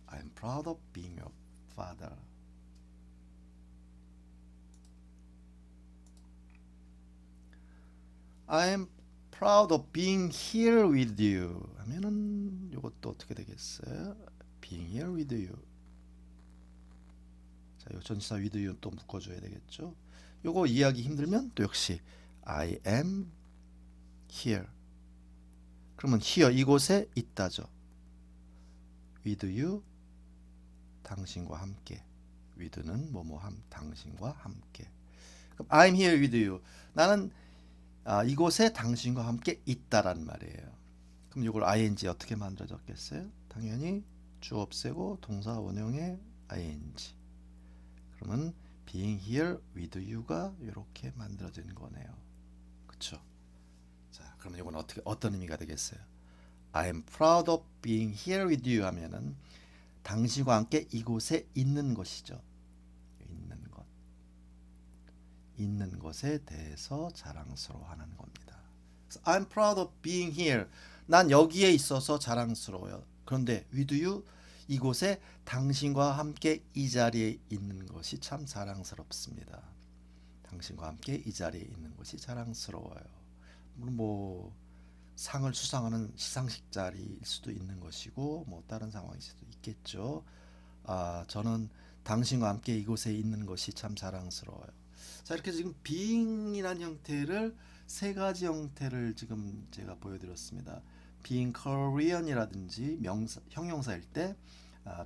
I'm proud of being your father. I'm proud of being here with you 하면은 이것도 어떻게 되겠어요? Being here with you. 자, 요 전치사 with you 또 묶어줘야 되겠죠? 요거 이해하기 힘들면 또 역시 I am here. 그러면 here 이곳에 있다죠. with you 당신과 함께. with는 뭐뭐함 당신과 함께. 그럼 I'm here with you. 나는 이곳에 당신과 함께 있다란 말이에요. 그럼 이걸 ing 어떻게 만들어졌겠어요? 당연히 주 없애고 동사 원형의 ing. 그러면 being here with you가 이렇게 만들어진 거네요. 그렇죠? 자, 그럼 이건 어떤 의미가 되겠어요? I'm proud of being here with you 하면은 당신과 함께 이곳에 있는 것이죠. 있는 것에 대해서 자랑스러워하는 겁니다. I'm proud of being here. 난 여기에 있어서 자랑스러워요. 그런데 with you 이곳에 당신과 함께 이 자리에 있는 것이 참 자랑스럽습니다. 당신과 함께 이 자리에 있는 것이 자랑스러워요. 물론 뭐 상을 수상하는 시상식 자리일 수도 있는 것이고 뭐 다른 상황일 수도 있겠죠. 저는 당신과 함께 이곳에 있는 것이 참 자랑스러워요. 자, 이렇게 지금 being이라는 형태를 세 가지 형태를 지금 제가 보여드렸습니다. being Korean이라든지 형용사일 때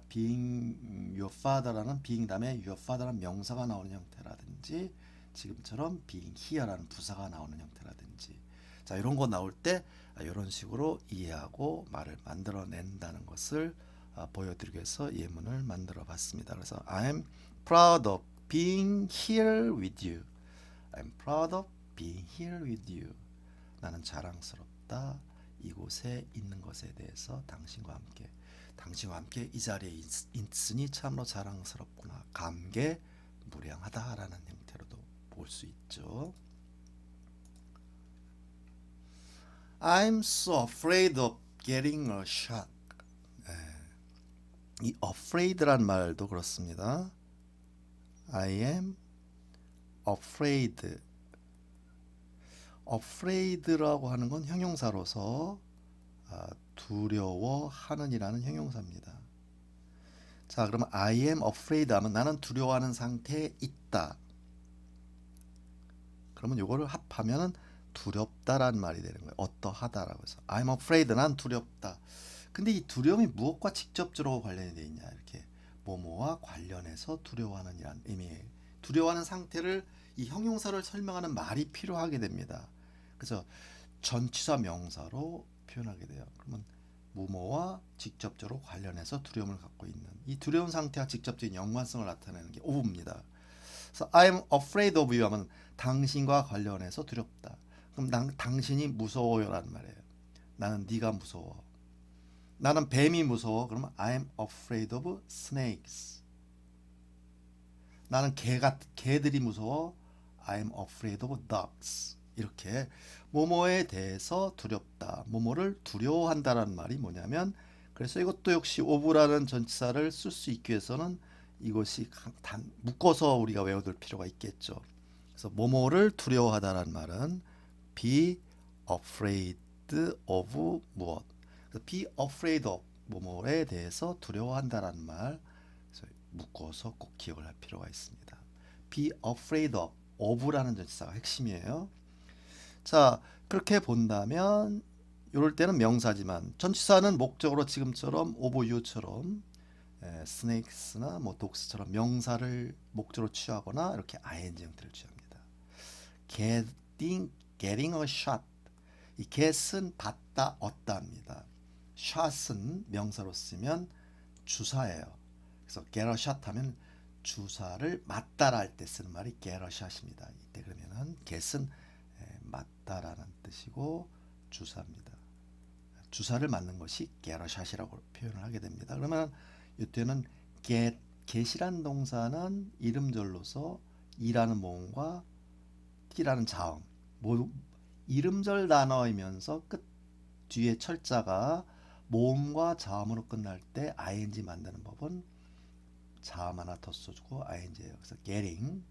being your father라는 being 다음에 your father라는 명사가 나오는 형태라든지 지금처럼 being here라는 부사가 나오는 형태라든지 자, 이런 거 나올 때 이런 식으로 이해하고 말을 만들어낸다는 것을 보여드리기 위해서 예문을 만들어 봤습니다. 그래서 I'm proud of being here with you. I'm proud of being here with you. 나는 자랑스럽다. 이곳에 있는 것에 대해서 당신과 함께 이 자리에 있으니 참으로 자랑스럽구나. 감개무량하다라는 형태로도 볼 수 있죠. I'm so afraid of getting a shock. 이 afraid란 말도 그렇습니다. I am afraid. afraid라고 하는 건 형용사로서 두려워하는이라는 형용사입니다. 자, 그러면 I am afraid 하면 나는 두려워하는 상태에 있다. 그러면 요거를 합하면은 두렵다라는 말이 되는 거예요. 어떠하다라고 해서 I'm afraid 난 두렵다. 근데 이 두려움이 무엇과 직접적으로 관련이 되어 있냐 이렇게 뭐뭐와 관련해서 두려워하는 이란 의미예요. 두려워하는 상태를 이 형용사를 설명하는 말이 필요하게 됩니다. 그래서 전치사 명사로 표현하게 돼요. 그러면 뭐뭐와 직접적으로 관련해서 두려움을 갖고 있는 이 두려운 상태와 직접적인 연관성을 나타내는 게 오브입니다. 그래서 I'm afraid of you 하면 당신과 관련해서 두렵다. 그럼 당신이 무서워요라는 말이에요. 나는 네가 무서워. 나는 뱀이 무서워. 그러면 I'm afraid of snakes. 나는 개들이 무서워. I'm afraid of dogs. 이렇게 뭐뭐에 대해서 두렵다. 뭐뭐를 두려워한다라는 말이 뭐냐면 그래서 이것도 역시 of라는 전치사를 쓸 수 있기 위해서는 이것이 묶어서 우리가 외워둘 필요가 있겠죠. 그래서 뭐뭐를 두려워하다라는 말은 be afraid of 무엇. 그래서 be afraid of 뭐뭐에 대해서 두려워한다라는 말 그래서 묶어서 꼭 기억을 할 필요가 있습니다. be afraid of라는 전치사가 핵심이에요. 자, 그렇게 본다면 이럴 때는 명사지만 전치사는 목적으로 지금처럼 of you처럼 snakes나 뭐 dogs처럼 명사를 목적으로 취하거나 이렇게 ing 형태를 취합니다. getting a shot. 이 get은 받다, 얻다입니다. shot은 명사로 쓰면 주사예요. 그래서 get a shot 하면 주사를 맞다라 할 때 쓰는 말이 get a shot입니다. 이때 그러면은 get은 맞다라는 뜻이고 주사입니다. 주사를 맞는 것이 get a shot이라고 표현을 하게 됩니다. 그러면 이때는 get이란 동사는 이름절로서 이라는 모음과 t라는 자음 이름절 단어이면서 끝 뒤에 철자가 모음과 자음으로 끝날 때 ing 만드는 법은 자음 하나 더 써주고 ing예요. 그래서 getting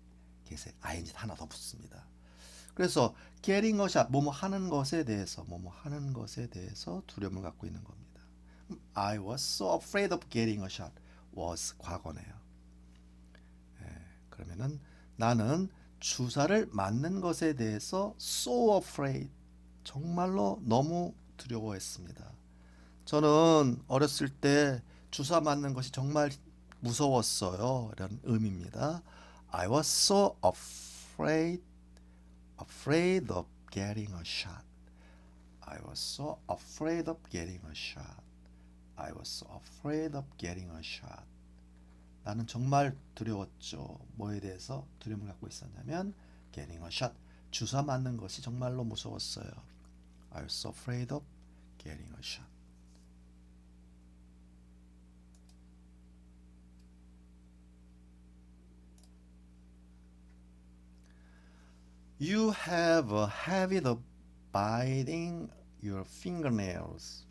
ing 하나 더 붙습니다. 그래서 getting a shot 뭐뭐 하는 것에 대해서 두려움을 갖고 있는 겁니다. I was so afraid of getting a shot. was 과거네요. 그러면은 나는 주사를 맞는 것에 대해서 so afraid 정말로 너무 두려워했습니다. 저는 어렸을 때 주사 맞는 것이 정말 무서웠어요. 이런 의미입니다. I was so afraid of getting a shot. I was so afraid of getting a shot. I was so afraid of getting a shot. 나는 정말 두려웠죠. 뭐에 대해서 두려움을 갖고 있었냐면 getting a shot. 주사 맞는 것이 정말로 무서웠어요. I was so afraid of getting a shot. You have a habit of biting your fingernails.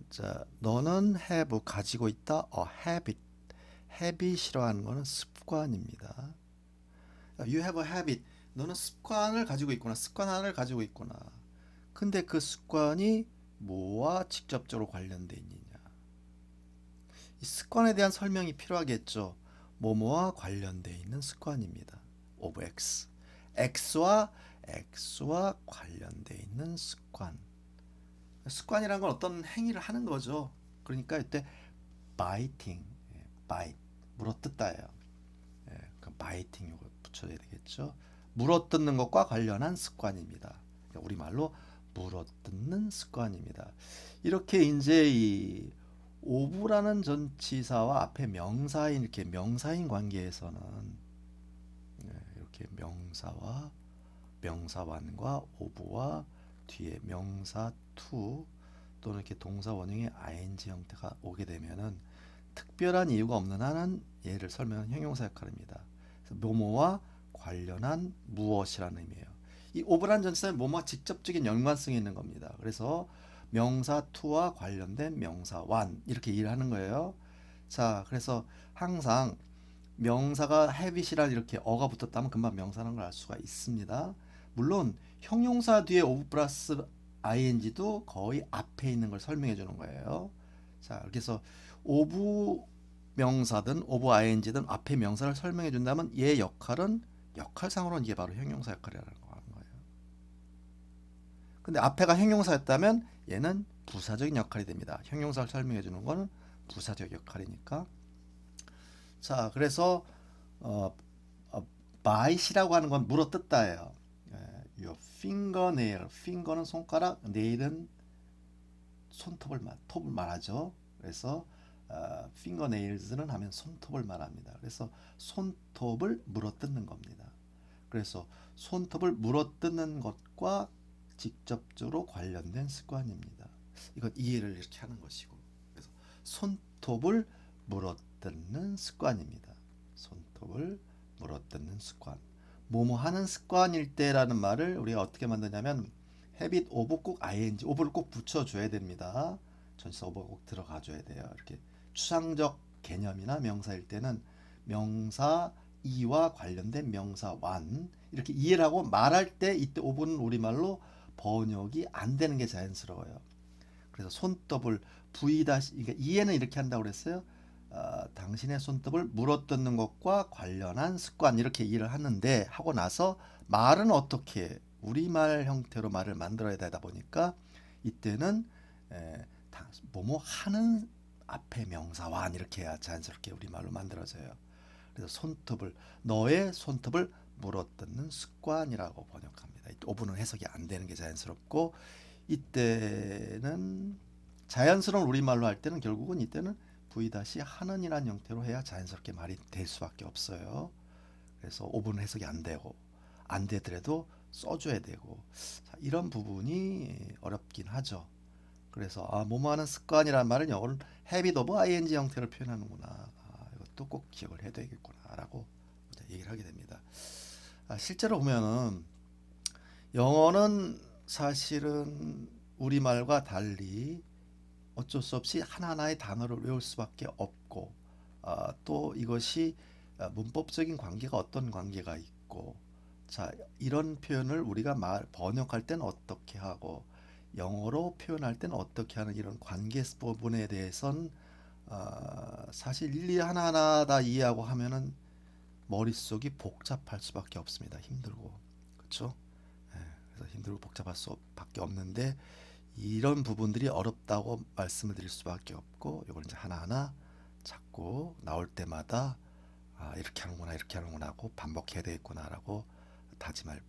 자, 너는 have 가지고 있다. A habit. habit이라는 것은 습관입니다. You have a habit. 너는 습관을 가지고 있구나. 습관 하나를 가지고 있구나. 근데 그 습관이 뭐와 직접적으로 관련돼 있느냐. 이 습관에 대한 설명이 필요하겠죠. 뭐뭐와 관련돼 있는 습관입니다. of X. X와 관련돼 있는 습관. 습관이란 건 어떤 행위를 하는 거죠. 그러니까 이때 biting, bite, 물어뜯다예요. 그 biting 이거 붙여야 되겠죠. 물어뜯는 것과 관련한 습관입니다. 우리말로 물어뜯는 습관입니다. 이렇게 이제 이 of라는 전치사와 앞에 명사인 이렇게 명사인 관계에서는 이렇게 명사와 명사완과 of와 뒤에 명사 to 또는 이렇게 동사 원형의 ing 형태가 오게 되면은 특별한 이유가 없는 한은 얘를 설명하는 형용사 역할입니다. 그래서 뭐뭐와 관련한 무엇이라는 의미예요. 이 of라는 전치사는 뭐뭐와 직접적인 연관성이 있는 겁니다. 그래서 명사 to와 관련된 명사 one 이렇게 일을 하는 거예요. 자, 그래서 항상 명사가 habit이란 이렇게 어가 붙었다면 금방 명사라는 걸 알 수가 있습니다. 물론 형용사 뒤에 of 플러스 ing도 거의 앞에 있는 걸 설명해 주는 거예요. 자, 그래서 of 명사든 of ing든 앞에 명사를 설명해 준다면 얘 역할은 역할상으로는 이게 바로 형용사 역할이라는 거 하는 거예요. 근데 앞에가 형용사였다면 얘는 부사적인 역할이 됩니다. 형용사를 설명해 주는 거는 부사적 역할이니까. 자, 그래서 bite이라고 하는 건 물어뜯다예요. Your fingernail, finger는 손가락, nail은 톱을 말하죠. 그래서 fingernails는 하면 손톱을 말합니다. 그래서 손톱을 물어뜯는 겁니다. 그래서 손톱을 물어뜯는 것과 직접적으로 관련된 습관입니다. 이건 이해를 이렇게 하는 것이고, 그래서 손톱을 물어뜯는 습관입니다. 손톱을 물어뜯는 습관. 뭐뭐 하는 습관일 때라는 말을 우리가 어떻게 만드냐면 habit of 꼭 ing, of를 꼭 붙여줘야 됩니다. 전치사 of가 꼭 들어가줘야 돼요. 이렇게 추상적 개념이나 명사일 때는 명사 이와 관련된 명사 완 이렇게 이해를 하고 말할 때 이때 of는 우리말로 번역이 안 되는 게 자연스러워요. 그래서 손톱을 그러니까 이해는 이렇게 한다고 그랬어요. 당신의 손톱을 물어뜯는 것과 관련한 습관 이렇게 이해를 하는데 하고 나서 말은 어떻게 우리말 형태로 말을 만들어야 되다 보니까 이때는 뭐뭐 하는 앞에 명사완 이렇게 해야 자연스럽게 우리말로 만들어져요. 그래서 너의 손톱을 물어뜯는 습관이라고 번역합니다. 오분은 해석이 안 되는 게 자연스럽고 이때는 자연스러운 우리말로 할 때는 결국은 이때는 V-하는이라는 형태로 해야 자연스럽게 말이 될 수밖에 없어요. 그래서 오분은 해석이 안 되고 안 되더라도 써줘야 되고 자, 이런 부분이 어렵긴 하죠. 그래서 뭐뭐 하는 습관이라는 말은 영어로는 habit of ing 형태로 표현하는구나. 이것도 꼭 기억을 해야 되겠구나라고 얘기를 하게 됩니다. 실제로 보면은 영어는 사실은 우리말과 달리 어쩔 수 없이 하나하나의 단어를 외울 수밖에 없고 또 이것이 문법적인 관계가 어떤 관계가 있고 자 이런 표현을 우리가 번역할 때는 어떻게 하고 영어로 표현할 때는 어떻게 하는 이런 관계 부분에 대해서는 사실 일일이 하나하나 다 이해하고 하면은 머릿속이 복잡할 수밖에 없습니다. 힘들고 그렇죠? 그래서 힘들고 복잡할 수밖에 없는데 이런 부분들이 어렵다고 말씀을 드릴 수밖에 없고 이걸 이제 하나하나 자꾸 나올 때마다 이렇게 하는구나 이렇게 하는구나 하고 반복해야 되겠구나라고 다짐을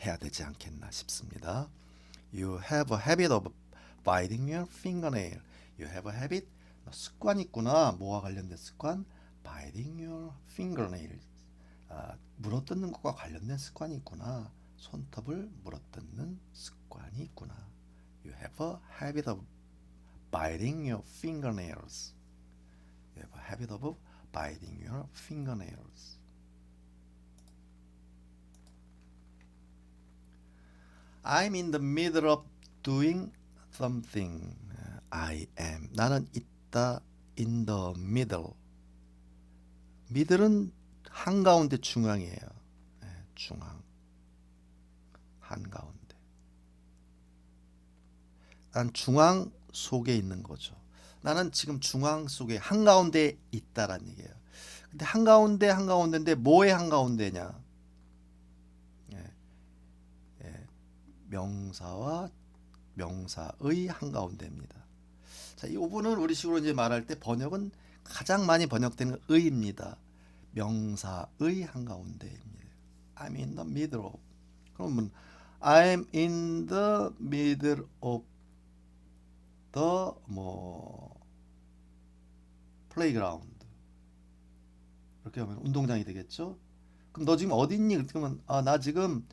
해야 되지 않겠나 싶습니다. You have a habit of biting your fingernail. You have a habit. 습관이 있구나. 뭐와 관련된 습관? Biting your fingernails. 물어뜯는 것과 관련된 습관이 있구나. 손톱을 물어뜯는 습관이 있구나. You have a habit of biting your fingernails. You have a habit of biting your fingernails. I'm in the middle of doing something. I am. 나는 있다. In the middle. middle은 한가운데 중앙이에요. 중앙. 한가운데. 난 중앙 속에 있는 거죠. 나는 지금 중앙 속에 한가운데 있다란 얘기예요. 근데 한가운데인데 뭐의 한가운데냐? 명사와 명사의 한가운데입니다. 자, 이 부분은 우리식으로 이제 말할 때 번역은 가장 많이 번역되는 의입니다. 명사의 한가운데입니다. I'm in the middle of. 그러면 I'm in the middle of the playground. 이렇게 하면 운동장이 되겠죠. 그럼 너 지금 어디 있니? 그렇게 하면 나 지금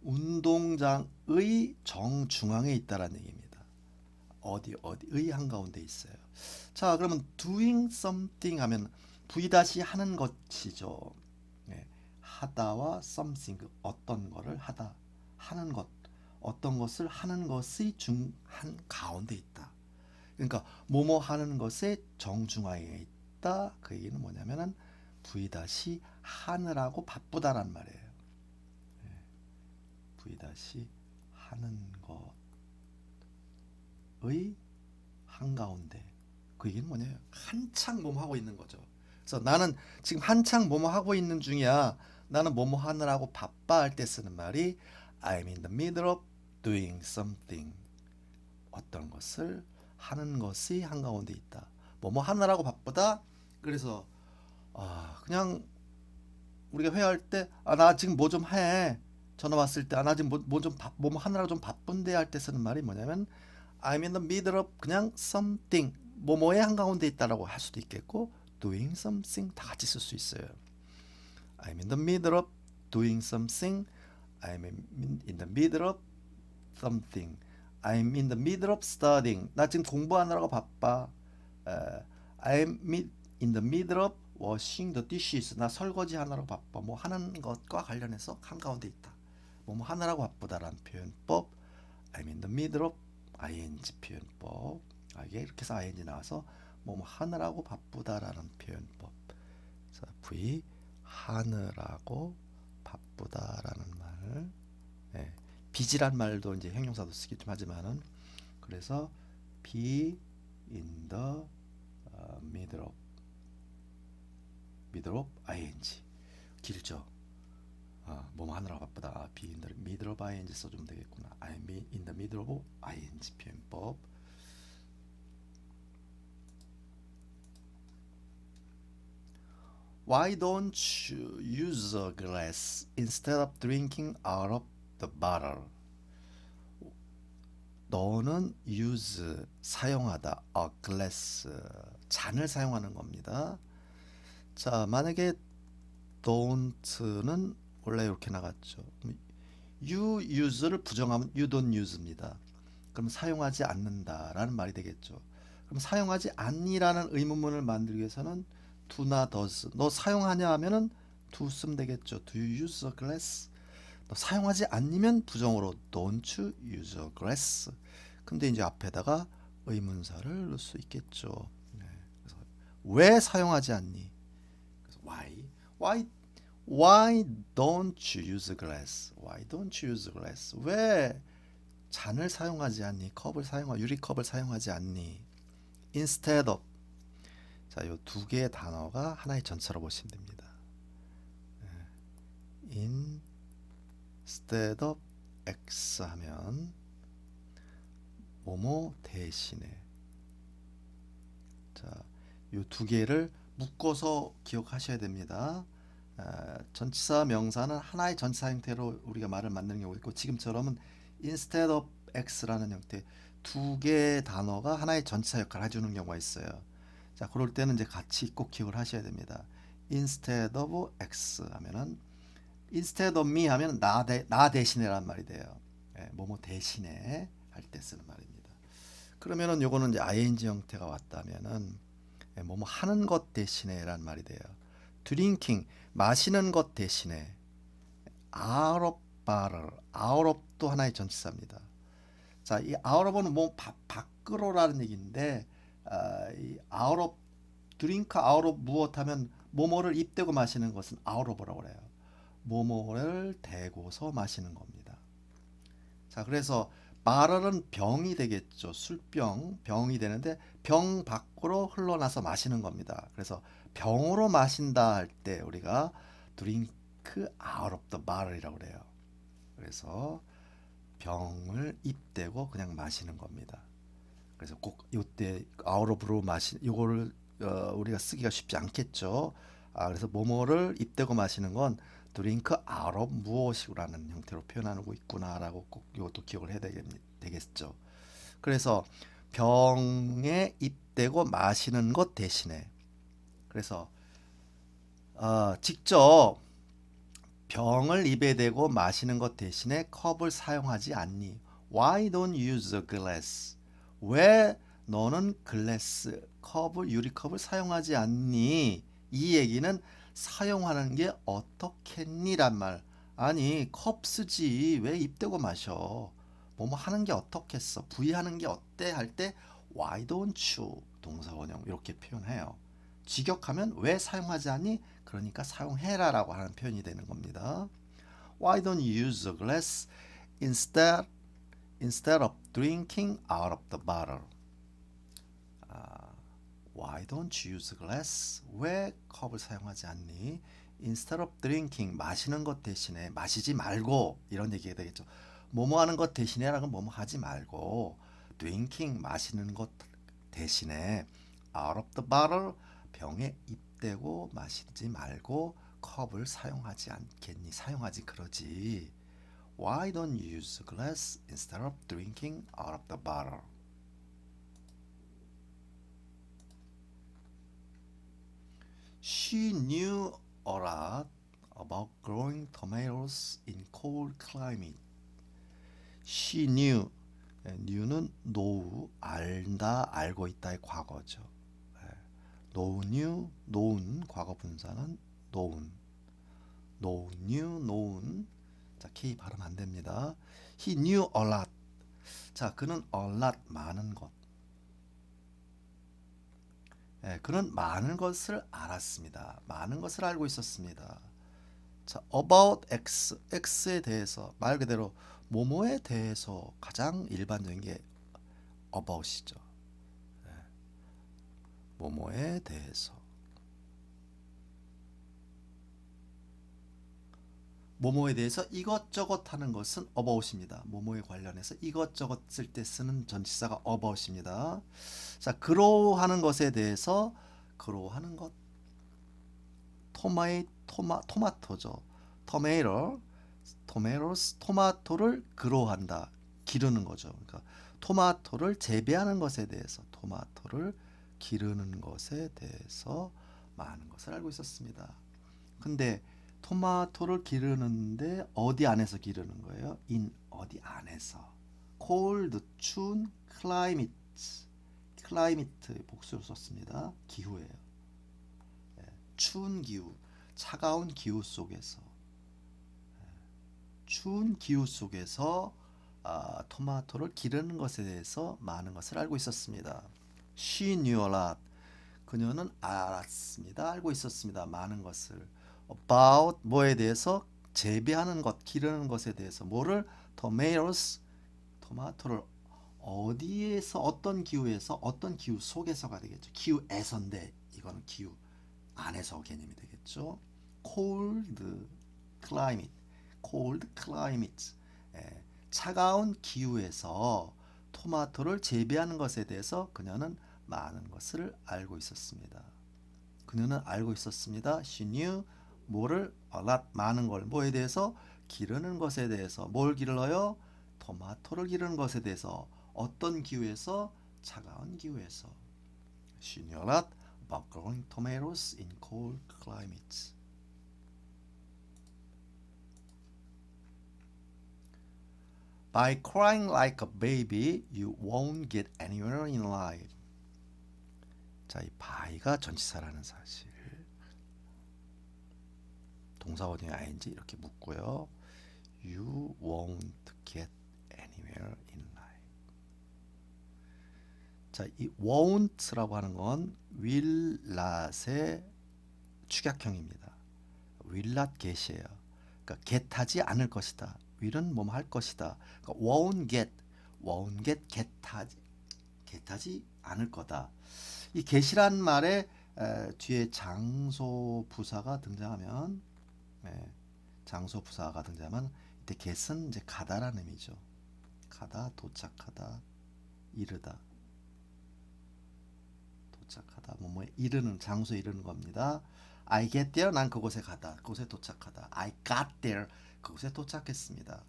운동장의 정중앙에 있다라는 얘기입니다. 어디의 한가운데 있어요. 자, 그러면 doing something 하면 V-하는 것이죠. 하다와 something 어떤 거를 하다 하는 것 어떤 것을 하는 것의 한 가운데 있다. 그러니까 뭐뭐 하는 것의 정중앙에 있다. 그 얘기는 뭐냐면은 V-하느라고 바쁘다란 말이에요. V-하는 것의 한가운데. 그 얘기는 뭐냐면 한창 뭐뭐 하고 있는 거죠. 그래서 나는 지금 한창 뭐뭐 하고 있는 중이야. 나는 뭐뭐 하느라고 바빠 할 때 쓰는 말이 I'm in the middle of doing something. 어떤 것을 하는 것이 한가운데 있다. 뭐뭐 하느라고 바쁘다. 그래서 그냥 우리가 회화할 때 나 지금 뭐 좀 해. 전화 왔을 때 나 지금 뭐뭐 하느라고 좀 바쁜데 할 때 쓰는 말이 뭐냐면 I'm in the middle of 그냥 something 뭐뭐의 한가운데 있다라고 할 수도 있겠고 doing something 다 같이 쓸 수 있어요. I'm in the middle of doing something. I'm in the middle of something. I'm in the middle of studying. 나 지금 공부하느라고 바빠. I'm in the middle of washing the dishes. 나 설거지 하느라고 바빠. 뭐 하는 것과 관련해서 한가운데 있다. 뭐뭐 하느라고 바쁘다라는 표현법. I'm in the middle of ing 표현법. 이게 이렇게 해서 ing 나와서 뭐뭐 하느라고 바쁘다라는 표현법. 자, V 하느라고 바쁘다라는 말. 예, 비지란 말도 이제 형용사도 쓰기 좀 하지만은 그래서 be in the middle of ing 길죠. 뭐뭐 하느라 바쁘다. be in the middle of ing 써주면 되겠구나. I'm in the middle of ing 표현법. Why don't you use a glass instead of drinking out of the bottle? 너는 use 사용하다 a glass 잔을 사용하는 겁니다. 자, 만약에 don't는 원래 이렇게 나갔죠. you use를 부정하면 you don't use입니다. 그럼 사용하지 않는다라는 말이 되겠죠. 그럼 사용하지 않니라는 의문문을 만들기 위해서는 do나 does. 너 사용하냐 하면은 do 쓰면 되겠죠. Do you use a glass? 너 사용하지 않니면 부정으로 don't you use a glass? 근데 이제 앞에다가 의문사를 넣을 수 있겠죠. 네. 그래서 왜 사용하지 않니? 그래서 why don't you use a glass? Why don't you use a glass? 왜 잔을 사용하지 않니? 유리컵을 사용하지 않니? instead of. 자, 요 두 개의 단어가 하나의 전체로 보시면 됩니다. instead of x 하면 뭐뭐 대신에. 자, 요 두 개를 묶어서 기억하셔야 됩니다. 전치사 명사는 하나의 전치사 형태로 우리가 말을 만드는 경우가 있고 지금처럼은 instead of x라는 형태 두 개의 단어가 하나의 전치사 역할을 해주는 경우가 있어요. 자, 그럴 때는 이제 같이 꼭 기억을 하셔야 됩니다. instead of x 하면은 instead of me 하면 나 대신에란 말이 돼요. 뭐뭐 대신에 할 때 쓰는 말입니다. 그러면은 요거는 이제 ing 형태가 왔다면은 뭐뭐 하는 것 대신에란 말이 돼요. drinking 마시는 것 대신에 out of bottle out of도 하나의 전치사입니다. 자, 이 out of는 뭐 밖으로라는 얘기인데 이 out of drink out of 무엇 하면 뭐뭐를 입대고 마시는 것은 out of라고 그래요. 뭐뭐를 대고서 마시는 겁니다. 자, 그래서 bottle은 병이 되겠죠. 병이 되는데 병 밖으로 흘러나서 마시는 겁니다. 그래서 병으로 마신다 할 때 우리가 drink out of the bottle이라고 그래요. 그래서 병을 입대고 그냥 마시는 겁니다. 그래서 꼭 이때 out of로 요거를 우리가 쓰기가 쉽지 않겠죠. 그래서 뭐뭐를 입대고 마시는 건 drink out of 무엇이라는 형태로 표현하고 있구나라고 꼭 이것도 기억을 해야 되겠죠. 그래서 병에 입대고 마시는 것 대신에 그래서 직접 병을 입에 대고 마시는 것 대신에 컵을 사용하지 않니? Why don't you use a glass? 왜 너는 유리컵을 사용하지 않니? 이 얘기는 사용하는 게 어떻겠니란 말. 아니, 컵 쓰지 왜 입대고 마셔? 뭐뭐 하는 게 어떻겠어? 부위하는 게 어때? 할 때 Why don't you? 동사원형 이렇게 표현해요. 직역하면 왜 사용하지 않니? 그러니까 사용해라라고 하는 표현이 되는 겁니다. Why don't you use a glass instead of drinking out of the bottle? Why don't you use a glass? 왜 컵을 사용하지 않니? Instead of drinking 마시는 것 대신에 마시지 말고 이런 얘기가 되겠죠. 뭐뭐 하는 것 대신에라는 뭐뭐 하지 말고 drinking 마시는 것 대신에 out of the bottle 병에 입대고 마시지 말고 컵을 사용하지 않겠니? 사용하지 그러지. Why don't you use a glass instead of drinking out of the bottle? She knew a lot about growing tomatoes in cold climate. She knew. knew는 know, 알다, 알고 있다의 과거죠. know knew, known 과거 분사는 known. know knew, known. 자, K 발음 안 됩니다. He knew a lot. 자, 그는 a lot 많은 것. 그는 많은 것을 알았습니다. 많은 것을 알고 있었습니다. 자, about X, X에 대해서 말 그대로 뭐뭐에 대해서 가장 일반적인 게 about이죠. 뭐뭐에 대해서. 뭐뭐에 대해서 이것저것 하는 것은 about입니다. 뭐뭐에 관련해서 이것저것 쓸 때 쓰는 전치사가 about입니다. 자, 그로하는 것에 대해서 그로하는 것. 토마토죠. 토마토를 그로한다. 기르는 거죠. 그러니까 토마토를 재배하는 것에 대해서 토마토를 기르는 것에 대해서 많은 것을 알고 있었습니다. 근데 토마토를 기르는데 어디 안에서 기르는 거예요? in 어디 안에서. cold 추운 climate 복수로 썼습니다. 기후예요. 추운 기후, 차가운 기후 속에서 추운 기후 속에서 토마토를 기르는 것에 대해서 많은 것을 알고 있었습니다. She knew a lot. 그녀는 알았습니다. 알고 있었습니다. 많은 것을. About 뭐에 대해서 재배하는 것, 기르는 것에 대해서 뭐를 tomatoes 토마토를 어디에서 어떤 기후에서 어떤 기후 속에서가 되겠죠. 기후에서인데 이거는 기후 안에서 개념이 되겠죠. cold climate 차가운 기후에서 토마토를 재배하는 것에 대해서 그녀는 많은 것을 알고 있었습니다. 그녀는 알고 있었습니다. She knew 뭐를 a lot 많은 걸 뭐에 대해서 기르는 것에 대해서 뭘 기르어요? 토마토를 기르는 것에 대해서 어떤 기후에서 차가운 기후에서 She knew a lot about growing tomatoes in cold climates. By crying like a baby, you won't get anywhere in life. 자, 이 by가 전치사라는 사실. 동사원이 ing 이렇게 묻고요. You won't get anywhere in life. 자, 이 won't라고 하는 건 will not의 축약형입니다. will not get이에요. 그러니까 get하지 않을 것이다. will은 뭐뭐 할 것이다. 그러니까 won't get get하지 않을 거다. 이 get이란 말에 뒤에 장소 부사가 등장하면 장소 부사가 등장하면 이때 get은 이제 가다라는 의미죠. 가다, 도착하다, 이르다. 도착하다. 뭐뭐 이르는 장소에 이르는 겁니다. I get there 난 그곳에 가다. 그곳에 도착하다. I got there 그곳에 도착했습니다.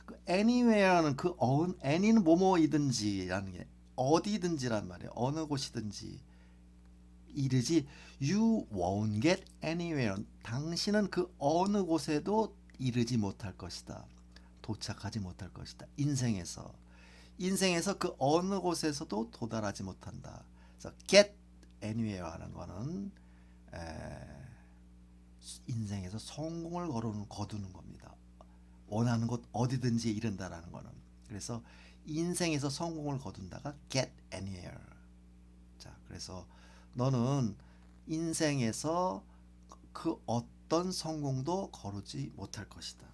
그 anywhere는 그 any는 뭐뭐이든지라는 게 어디든지란 말이에요. 어느 곳이든지 이르지 you won't get anywhere. 당신은 그 어느 곳에도 이르지 못할 것이다. 도착하지 못할 것이다. 인생에서 그 어느 곳에서도 도달하지 못한다. 그래서 get anywhere 하는 거는 인생에서 성공을 거두는 겁니다. 원하는 곳 어디든지 이른다라는 거는. 그래서 인생에서 성공을 거둔다가 get anywhere. 자, 그래서 너는 인생에서 그 어떤 성공도 거두지 못할 것이다.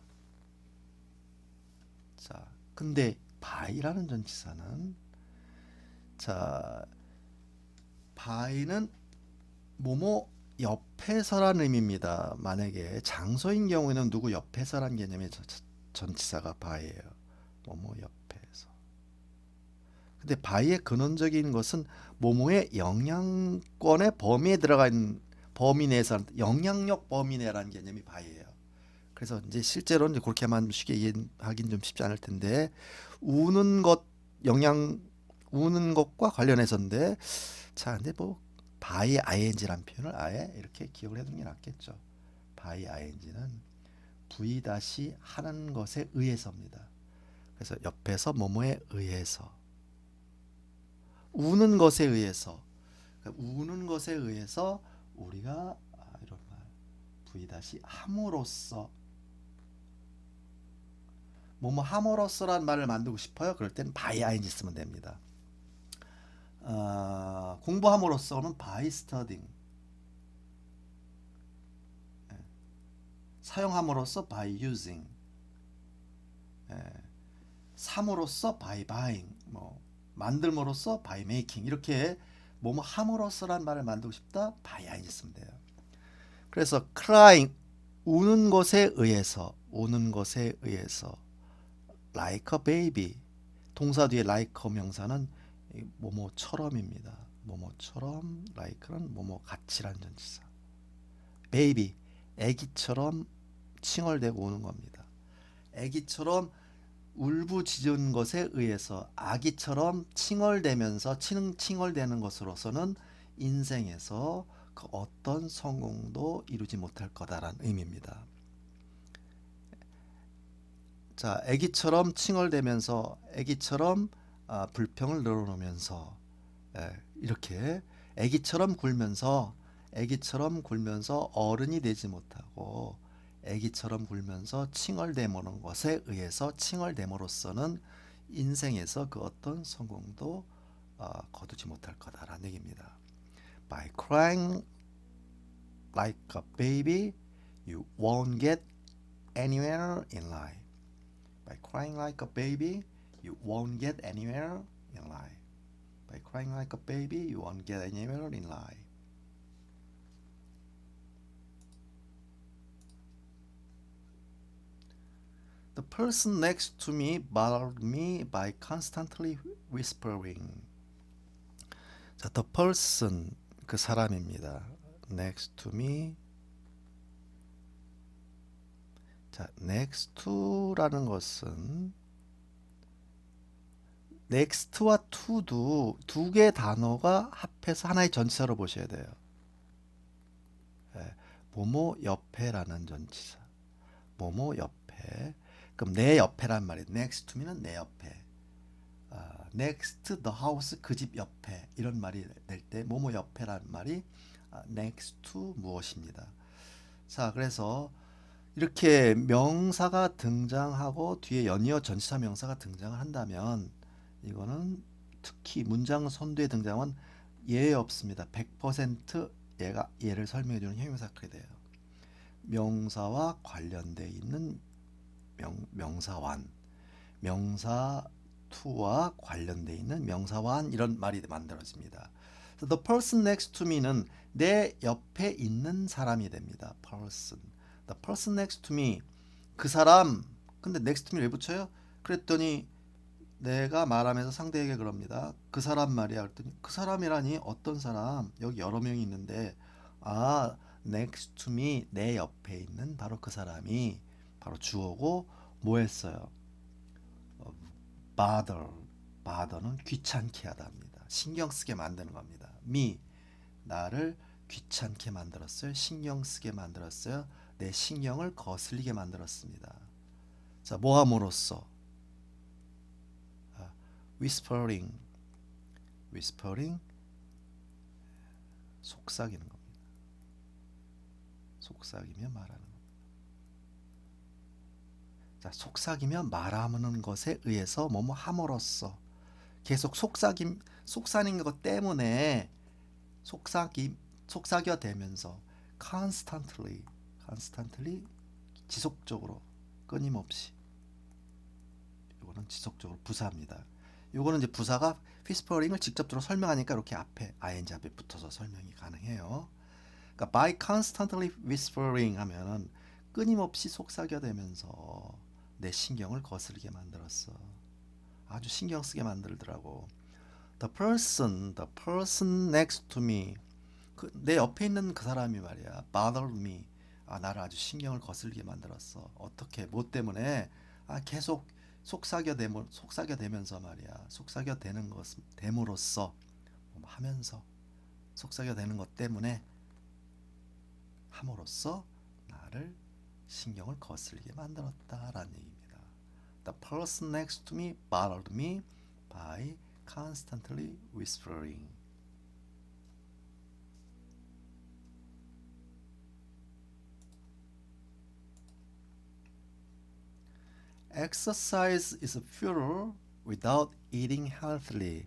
자, 근데 by라는 전치사는 자, by는 뭐뭐 옆에서라는 의미입니다. 만약에 장소인 경우에는 누구 옆에서라는 개념의 전치사가 by예요. 뭐뭐 옆에서. 근데 by의 근원적인 것은 뭐뭐의 영향권의 범위에 들어가 있는 범위 내에서 영향력 범위 내라는 개념이 by예요. 그래서 이제 실제로 이제 그렇게만 쉽게 이해하기는 좀 쉽지 않을 텐데 우는 것과 관련해서인데 자, 근데 뭐 by ing라는 표현을 아예 이렇게 기억을 해두는 게 낫겠죠. by ing는 v 다시 하는 것에 의해서입니다. 그래서 옆에서 뭐뭐에 의해서, 우는 것에 의해서, 그러니까 우는 것에 의해서 우리가 이런 말 v 다시 함으로써, 뭐뭐 함으로써라는 말을 만들고 싶어요. 그럴 때는 by ing 쓰면 됩니다. 공부함으로써는 by studying, 사용함으로써 by using, 삼으로써 by buying, 뭐 만들므로써 by making, 이렇게 뭐뭐 함으로써라는 말을 만들고 싶다, by ing 쓰면 돼요. 그래서 crying, 우는 것에 의해서, 우는 것에 의해서, like a baby, 동사 뒤에 like 명사는 뭐뭐처럼입니다. 뭐뭐처럼, like는 뭐뭐 같이란 전치사. baby, 애기처럼 칭얼대고 우는 겁니다. 애기처럼 울부짖은 것에 의해서, 아기처럼 칭얼대면서 칭얼대는 것으로서는 인생에서 그 어떤 성공도 이루지 못할 거다라는 의미입니다. 자, 아기처럼 칭얼대면서, 아기처럼 불평을 늘어놓으면서, 이렇게 아기처럼 굴면서, 아기처럼 굴면서 어른이 되지 못하고, 아기처럼 굴면서 칭얼대모는 것에 의해서 칭얼대모로서는 인생에서 그 어떤 성공도 거두지 못할 거다라는 얘기입니다. By crying like a baby, you won't get anywhere in life. By crying like a baby, you won't get anywhere in life. By crying like a baby, you won't get anywhere in life. The person next to me bothered me by constantly whispering. 자, the person, 그 사람입니다. next to me. 자, next to라는 것은 next와 to도 두 개의 단어가 합해서 하나의 전치사로 보셔야 돼요. 뭐뭐 옆에라는 전치사. 뭐뭐 옆에. 그럼 내 옆에란 말이에요. next to me는 내 옆에. next the house, 그 집 옆에, 이런 말이 될 때 뭐뭐 옆에란 말이 next to 무엇입니다. 자, 그래서 이렇게 명사가 등장하고 뒤에 연이어 전치사 명사가 등장을 한다면 이거는 특히 문장 선두에 등장한 예외 없습니다. 100% 얘를 설명해주는 형용사클이 돼요. 명사와 관련되어 있는 명사완, 명사 to와 관련되어 있는 명사완, 이런 말이 만들어집니다. So the person next to me는 내 옆에 있는 사람이 됩니다. person. The person next to me, 그 사람. 근데 next to me 왜 붙여요? 그랬더니 내가 말하면서 상대에게 그럽니다. 그 사람 말이야. 그랬더니 그 사람이라니 어떤 사람? 여기 여러 명이 있는데 next to me, 내 옆에 있는 바로 그 사람이 바로 주어고 뭐 했어요? bother는 귀찮게 하다입니다. 신경 쓰게 만드는 겁니다. me, 나를 귀찮게 만들었어요. 신경 쓰게 만들었어요. 내 신경을 거슬리게 만들었습니다. 자, 뭐함으로써? whispering, 속삭이는 겁니다. 속삭이며 말하는 겁니다. 자, 속삭이며 말하는 것에 의해서 뭐뭐 함으로써, 계속 속삭이는 것 때문에 속삭여 대면서 constantly 지속적으로, 끊임없이. 이거는 지속적으로 부사입니다. 요거는 이제 부사가 whispering을 직접적으로 설명하니까 이렇게 앞에 ing 앞에 붙어서 설명이 가능해요. 그러니까 by constantly whispering 하면은 끊임없이 속삭여대면서 내 신경을 거슬리게 만들었어. 아주 신경 쓰게 만들더라고. The person next to me, 내 옆에 있는 그 사람이 말이야. bothered me, 나를 아주 신경을 거슬리게 만들었어. 어떻게? 뭐 때문에? 계속 속삭여대면서 말이야. 속삭여대는 것 됨으로써, 하면서 속삭여 대는 것 때문에 함으로써 나를 신경을 거슬리게 만들었다라는 얘기입니다. The person next to me bothered me by constantly whispering. Exercise is futile without eating healthily.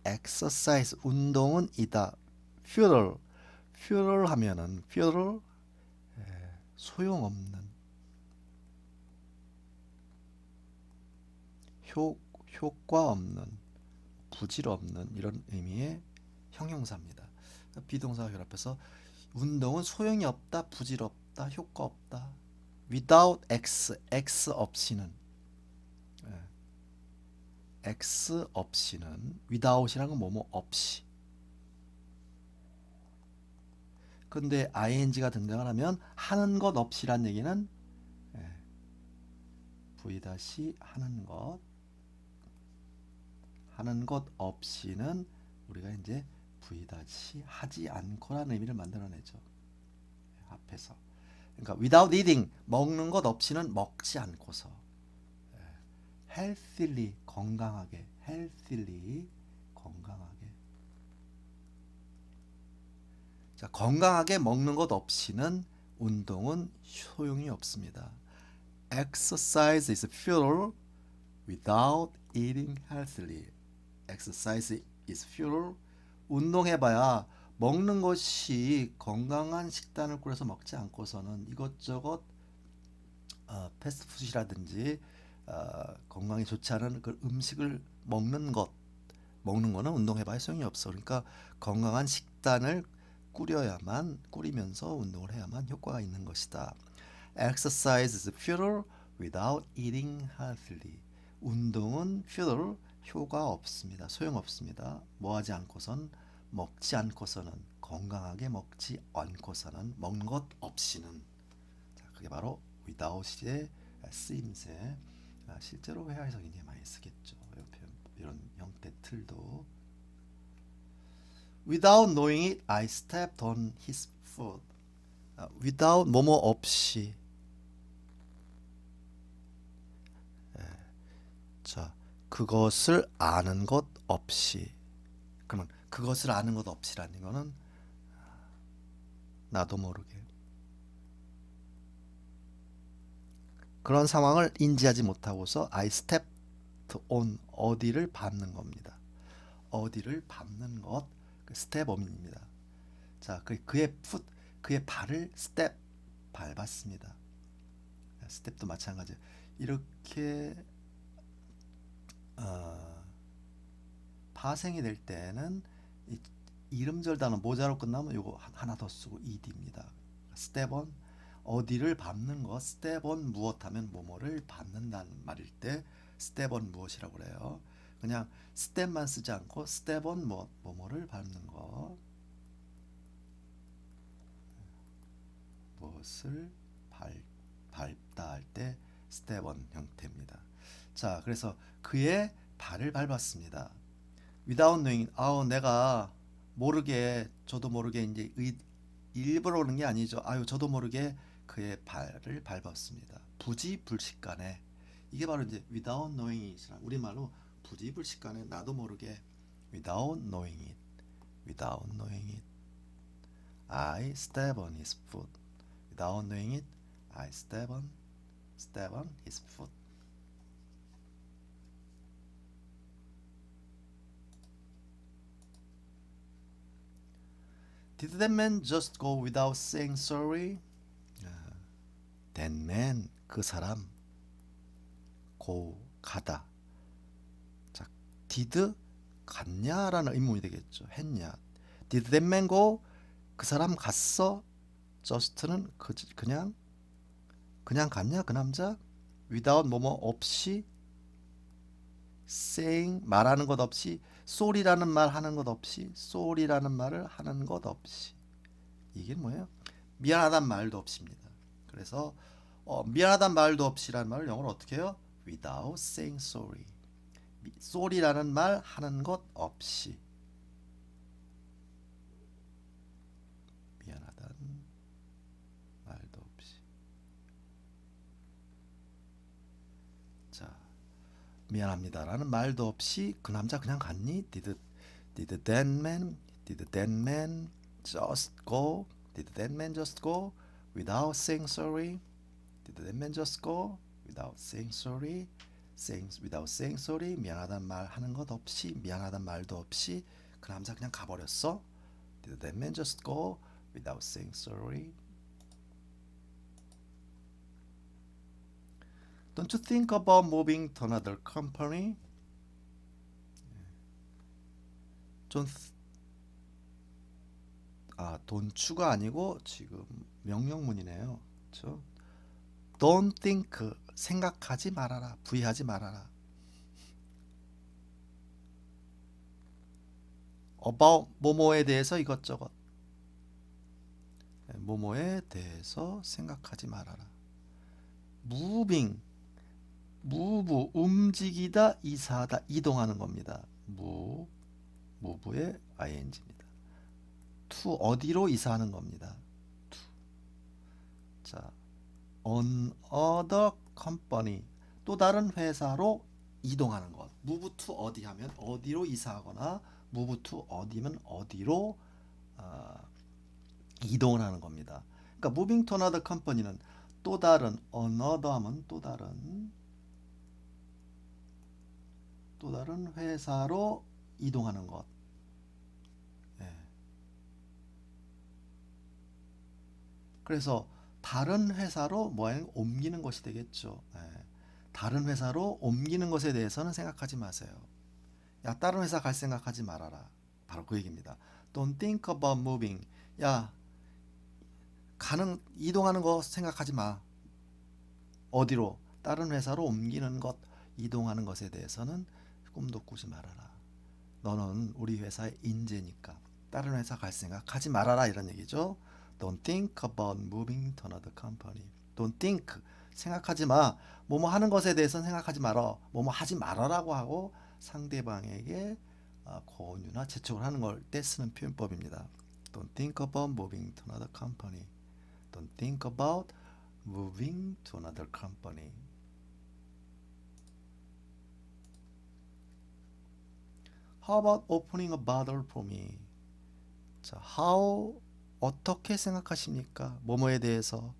Exercise, 운동은 이다. futile, futile 하면은 futile, 소용없는, 효과 없는, 부질없는 이런 의미의 형용사입니다. 비동사와 결합해서 운동은 소용이 없다, 부질없다, 효과 없다. without x 없이는, x 없이는, without이라는 건 뭐뭐 없이. 근데 ing가 등장을 하면 하는 것 없이란 얘기는 v 하는 것 없이는 우리가 이제 v 하지 않고라는 의미를 만들어내죠. 앞에서. 그러니까 without eating, 먹는 것 없이는 먹지 않고서, healthily, 건강하게, healthily, 건강하게. 자, 건강하게 먹는 것 없이는 운동은 소용이 없습니다. Exercise is futile without eating healthily. Exercise is futile. 운동해봐야 먹는 것이 건강한 식단을 꾸려서 먹지 않고서는 이것저것 패스트푸드라든지 건강에 좋지 않은 그 음식을 먹는 거는 운동해봐야 소용이 없어. 그러니까 건강한 식단을 꾸리면서 운동을 해야만 효과가 있는 것이다. Exercise is futile without eating healthily. 운동은 futile, 효과 없습니다. 소용없습니다. 뭐하지 않고선, 먹지 않고서는, 건강하게 먹지 않고서는, 먹는 것 없이는. 자, 그게 바로 without의 쓰임새. 실제로 회화에서 굉장히 많이 쓰겠죠. 이런 형태 틀도. Without knowing it, I stepped on his foot. without 뭐뭐 없이. 자, 그것을 아는 것 없이. 그러면 그것을 아는 것 없이라는 거는 나도 모르게 그런 상황을 인지하지 못하고서 I stepped on, 어디를 밟는 겁니다. 어디를 밟는 것, 스텝업입니다. 자, 그의 발을 스텝, 밟았습니다. 스텝도 마찬가지예요. 이렇게 파생이 될 때는 이름절 단어 모자로 끝나면 요거 하나 더 쓰고 ed입니다. step on, 어디를 밟는 것, step on 무엇 하면 뭐뭐를 밟는다는 말일 때 step on 무엇이라고 그래요. 그냥 step만 쓰지 않고 step on 뭐뭐를 밟는 것, 무엇을 밟다 할 때 step on 형태입니다. 자, 그래서 그의 발을 밟았습니다. without knowing, 내가 모르게, 저도 모르게 이제 일부러 그런 게 아니죠. 저도 모르게 그의 발을 밟았습니다. 부지불식간에. 이게 바로 이제 without knowing it이란 우리말로 부지불식간에 나도 모르게 without knowing it, without knowing it, I step on his foot. Without knowing it, I step on his foot. Did that man just go without saying sorry? That man, 그 사람, go, 가다. 자, did, 갔냐라는 의문이 되겠죠. 했냐. Did that man go? 그 사람 갔어? just는 그냥 갔냐 그 남자? without 뭐뭐 없이, saying 말하는 것 없이, sorry라는 말 하는 것 없이, sorry라는 말을 하는 것 없이. 이게 뭐예요? 미안하단 말도 없이입니다. 그래서 미안하단 말도 없이라는 말을 영어로 어떻게 해요? without saying sorry. sorry라는 말 하는 것 없이. 자, 미안합니다라는 말도 없이 그 남자 그냥 갔니? Did that man just go? Did that man just go without saying sorry? Did that man just go without saying sorry? without saying sorry. 미안하단 말 하는 것 없이, 미안하단 말도 없이 그 남자 그냥 가버렸어? Did that man just go without saying sorry? Don't you think about moving to another company? don't가 아니고 지금 명령문이네요. 그렇죠? Don't think, 생각하지 말아라, 부의하지 말아라. About, 뭐뭐에 대해서 이것저것. 뭐뭐에 대해서 생각하지 말아라. Moving, move, 움직이다, 이사하다, 이동하는 겁니다. move의 ing입니다. to, 어디로 이사하는 겁니다. to. 자, another company, 또 다른 회사로 이동하는 것. move to 어디 하면 어디로 이사하거나 move to 어디면 어디로 이동을 하는 겁니다. 그러니까 moving to another company는 또 다른, another 하면 또 다른 회사로 이동하는 것. 그래서 다른 회사로 옮기는 것이 되겠죠. 다른 회사로 옮기는 것에 대해서는 생각하지 마세요. 야, 다른 회사 갈 생각하지 말아라. 바로 그 얘기입니다. Don't think about moving. 야, 이동하는 거 생각하지 마. 어디로? 다른 회사로 옮기는 것, 이동하는 것에 대해서는 꿈도 꾸지 말아라. 너는 우리 회사의 인재니까 다른 회사 갈 생각하지 말아라, 이런 얘기죠. Don't think about moving to another company. Don't think, 생각하지 마. 뭐뭐 하는 것에 대해서는 생각하지 말어. 뭐뭐 하지 말아라고 하고 상대방에게 권유나 재촉을 하는 걸 때 쓰는 표현법입니다. Don't think about moving to another company. Don't think about moving to another company. How about opening a bottle for me? 자, how, 어떻게 생각하십니까? 뭐뭐에 대해서.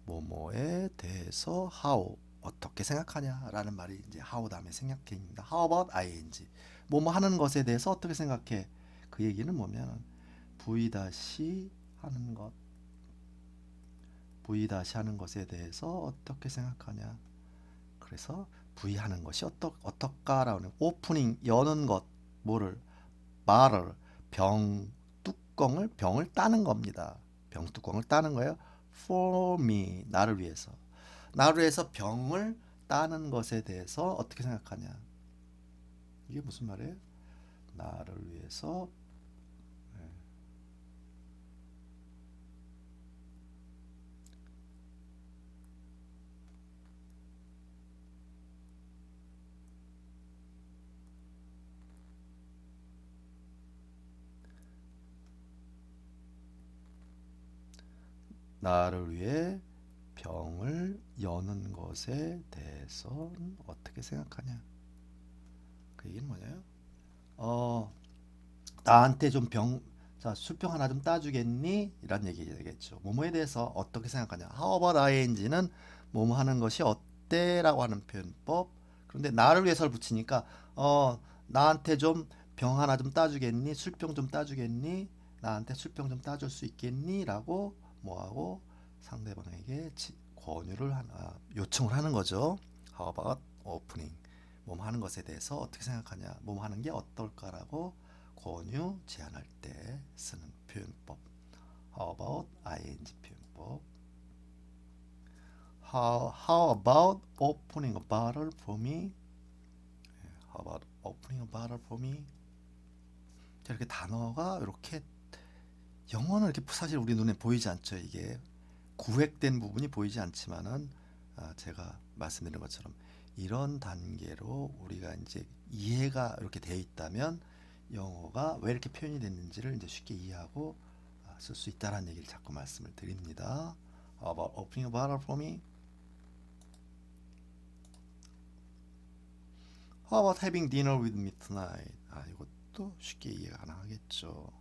뭐뭐에 대해서 how, 어떻게 생각하냐라는 말이 이제 how 다음에 생략형입니다. How about ing? 뭐뭐 하는 것에 대해서 어떻게 생각해? 그 얘기는 뭐냐면 V- 하는 것, V- 하는 것에 대해서 어떻게 생각하냐. 그래서 V 하는 것이 어떨까라는 오프닝, 여는 것, 뭐를, 말을, 병을 따는 겁니다. 병 뚜껑을 따는 거예요. For me, 나를 위해서. 나를 위해서 병을 따는 것에 대해서 어떻게 생각하냐. 이게 무슨 말이에요? 나를 위해서 나를 위해 병을 여는 것에 대해서는 어떻게 생각하냐. 그 얘기는 뭐냐요? 나한테 좀 자, 술병 하나 좀 따주겠니? 이런 얘기 되겠죠. 뭐뭐에 대해서 어떻게 생각하냐. How about ing는 뭐뭐 하는 것이 어때? 라고 하는 표현법. 그런데 나를 위해서를 붙이니까 나한테 좀 병 하나 좀 따주겠니? 술병 좀 따주겠니? 나한테 술병 좀 따줄 수 있겠니? 라고 뭐하고 상대방에게 요청을 하는 거죠. How about opening? 뭐뭐 하는 것에 대해서 어떻게 생각하냐. 뭐뭐 하는 게 어떨까라고 권유, 제안할 때 쓰는 표현법. How about ing 표현법. How about opening a bottle for me? How about opening a bottle for me? 자, 이렇게 단어가 이렇게 영어는 이렇게 사실 우리 눈에 보이지 않죠. 이게 구획된 부분이 보이지 않지만은 제가 말씀드린 것처럼 이런 단계로 우리가 이제 이해가 이렇게 되어 있다면 영어가 왜 이렇게 표현이 됐는지를 이제 쉽게 이해하고 쓸 수 있다라는 얘기를 자꾸 말씀을 드립니다. How about opening a bottle for me? How about having dinner with me tonight? 이것도 쉽게 이해가 가능하겠죠.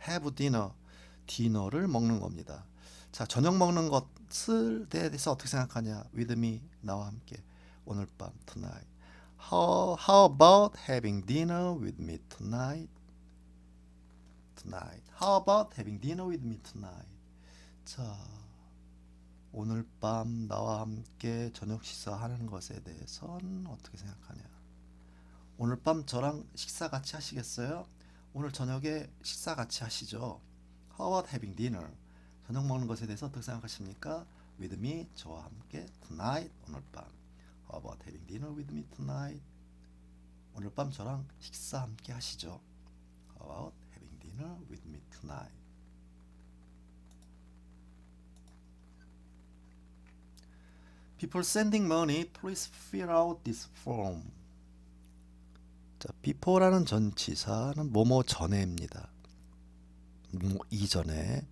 have dinner, 디너를 먹는 겁니다. 자, 저녁 먹는 것을 대해서 어떻게 생각하냐? with me, 나와 함께 오늘 밤 tonight. How about having dinner with me tonight? Tonight. How about having dinner with me tonight? 자, 오늘 밤 나와 함께 저녁 식사하는 것에 대해서는 어떻게 생각하냐? 오늘 밤 저랑 식사 같이 하시겠어요? 오늘 저녁에 식사 같이 하시죠. How about having dinner? 저녁 먹는 것에 대해서 어떻게 생각하십니까? With me, 저와 함께 tonight, 오늘 밤. How about having dinner with me tonight? 오늘 밤 저랑 식사 함께 하시죠. How about having dinner with me tonight? Before sending money, please fill out this form. 자, before라는 전치사는 뭐뭐 전에입니다. 뭐 이전에,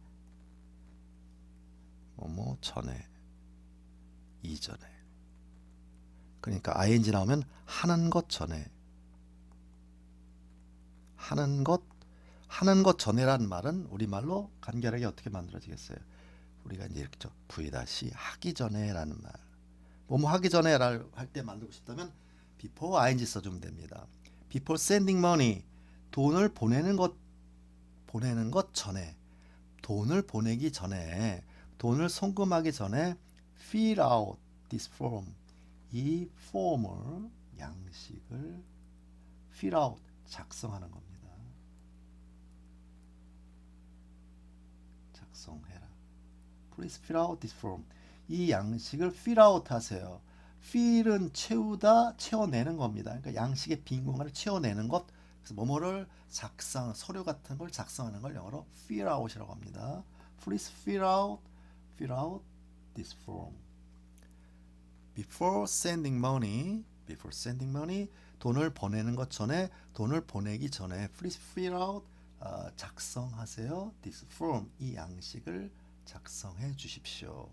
뭐뭐 전에, 이전에. 그러니까 ing 나오면 하는 것 전에, 하는 것 전에란 말은 우리말로 간결하게 어떻게 만들어지겠어요? 우리가 이제 이렇게 V 다시 하기 전에라는 말. 뭐뭐 하기 전에 할 때 만들고 싶다면 before ing 써주면 됩니다. Before sending money, 돈을 보내는 것 전에, 돈을 보내기 전에, 돈을 송금하기 전에 fill out this form, 이 폼을, 양식을 fill out, 작성하는 겁니다. 작성해라. Please fill out this form. 이 양식을 fill out 하세요. fill은 채우다, 채워내는 겁니다. 그러니까 양식의 빈 공간을 채워내는 것. 그래서 뭐뭐를 작성, 서류 같은 걸 작성하는 걸 영어로 fill out이라고 합니다. Please fill out this form. Before sending money, 돈을 보내는 것 전에, 돈을 보내기 전에 please fill out, 작성하세요. this form, 이 양식을 작성해 주십시오.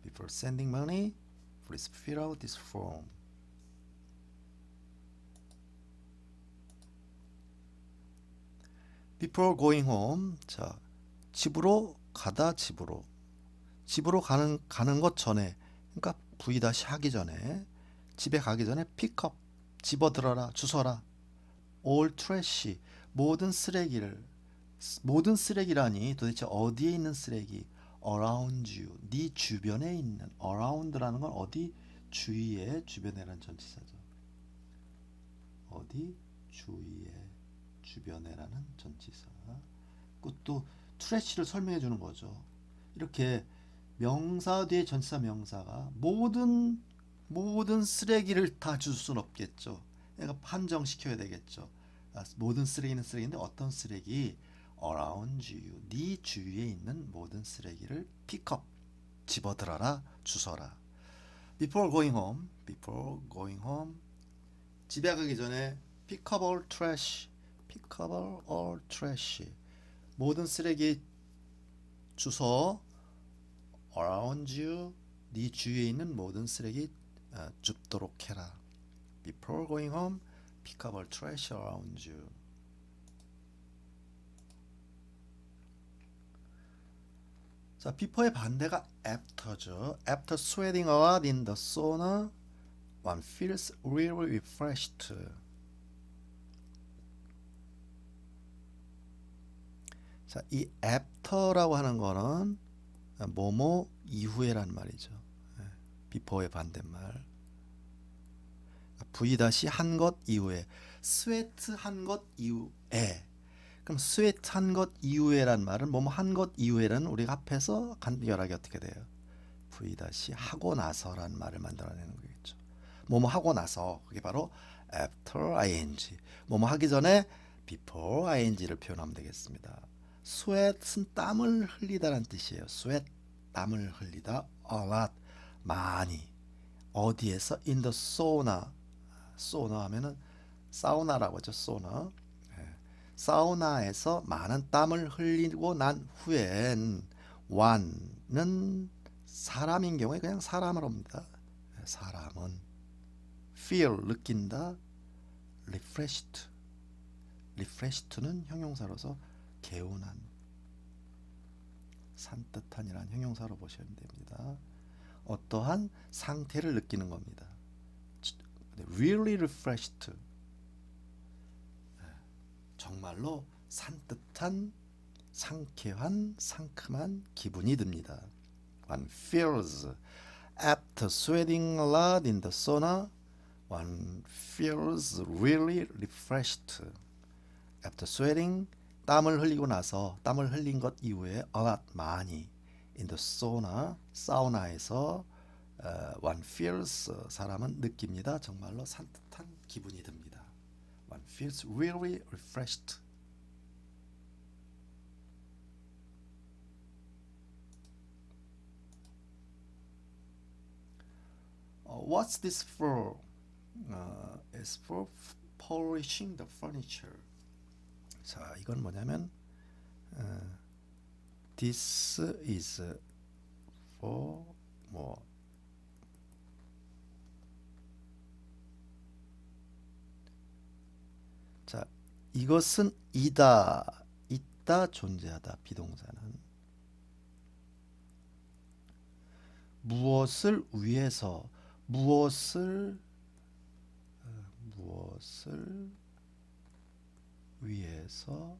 Before sending money, please fill out this form. Before going home, 자, 집으로 가다, 집으로 가는 것 전에, 그러니까 V 다시 하기 전에, 집에 가기 전에 pick up, 집어들어라, 주워라. all trash, 모든 쓰레기라니 도대체 어디에 있는 쓰레기? around you, 네 주변에 있는. around라는 건 어디, 주위에, 주변에라는 전치사죠. 어디, 주위에, 주변에라는 전치사. 그것도 trash를 설명해 주는 거죠. 이렇게 명사 뒤에 전치사 명사가 모든 쓰레기를 다 줄 수는 없겠죠. 그러니까 한정시켜야 되겠죠. 모든 쓰레기는 쓰레기인데 어떤 쓰레기? around you, 네 주위에 있는 모든 쓰레기를 pick up, 집어들어라, 주워라. Before going home, 집에 가기 전에 pick up all trash, 모든 쓰레기 주워, around you, 네 주위에 있는 모든 쓰레기 줍도록 해라. Before going home, pick up all trash around you. 자, before의 반대가 after죠. After sweating a lot in the sauna, one feels really refreshed. 자, 이 after라고 하는 거는 뭐뭐 이후에란 말이죠. before의 반대말. V 다시 한 것 이후에, sweat 한 것 이후에. 그럼 sweat 한 것 이후에란 말은 뭐뭐 한 것 이후에는 우리가 합해서 간결하게 어떻게 돼요? V 다시 하고 나서란 말을 만들어내는 거겠죠. 뭐뭐 하고 나서, 그게 바로 after ing. 뭐뭐 하기 전에 before ing를 표현하면 되겠습니다. sweat은 땀을 흘리다란 뜻이에요. sweat, 땀을 흘리다. a lot, 많이. 어디에서? in the sauna. sauna 하면은 사우나라고 하죠. sauna. 사우나에서 많은 땀을 흘리고 난 후엔 one는 사람인 경우에 그냥 사람을 합니다. 사람은 feel 느낀다. refreshed. refreshed는 형용사로서 개운한, 산뜻한이라는 형용사로 보시면 됩니다. 어떠한 상태를 느끼는 겁니다. really refreshed. 정말로 산뜻한, 상쾌한, 상큼한 기분이 듭니다. One feels after sweating a lot in the sauna. One feels really refreshed. After sweating, 땀을 흘리고 나서, 땀을 흘린 것 이후에 a lot, 많이, in the sauna, 사우나에서 one feels, 사람은 느낍니다. 정말로 산뜻한 기분이 듭니다. One feels really refreshed. What's this for? It's for polishing the furniture. 자, 이건 뭐냐면 this is for 뭐 자, 이것은 있다, 존재하다. 비동사는 무엇을 위해서, 무엇을 위해서,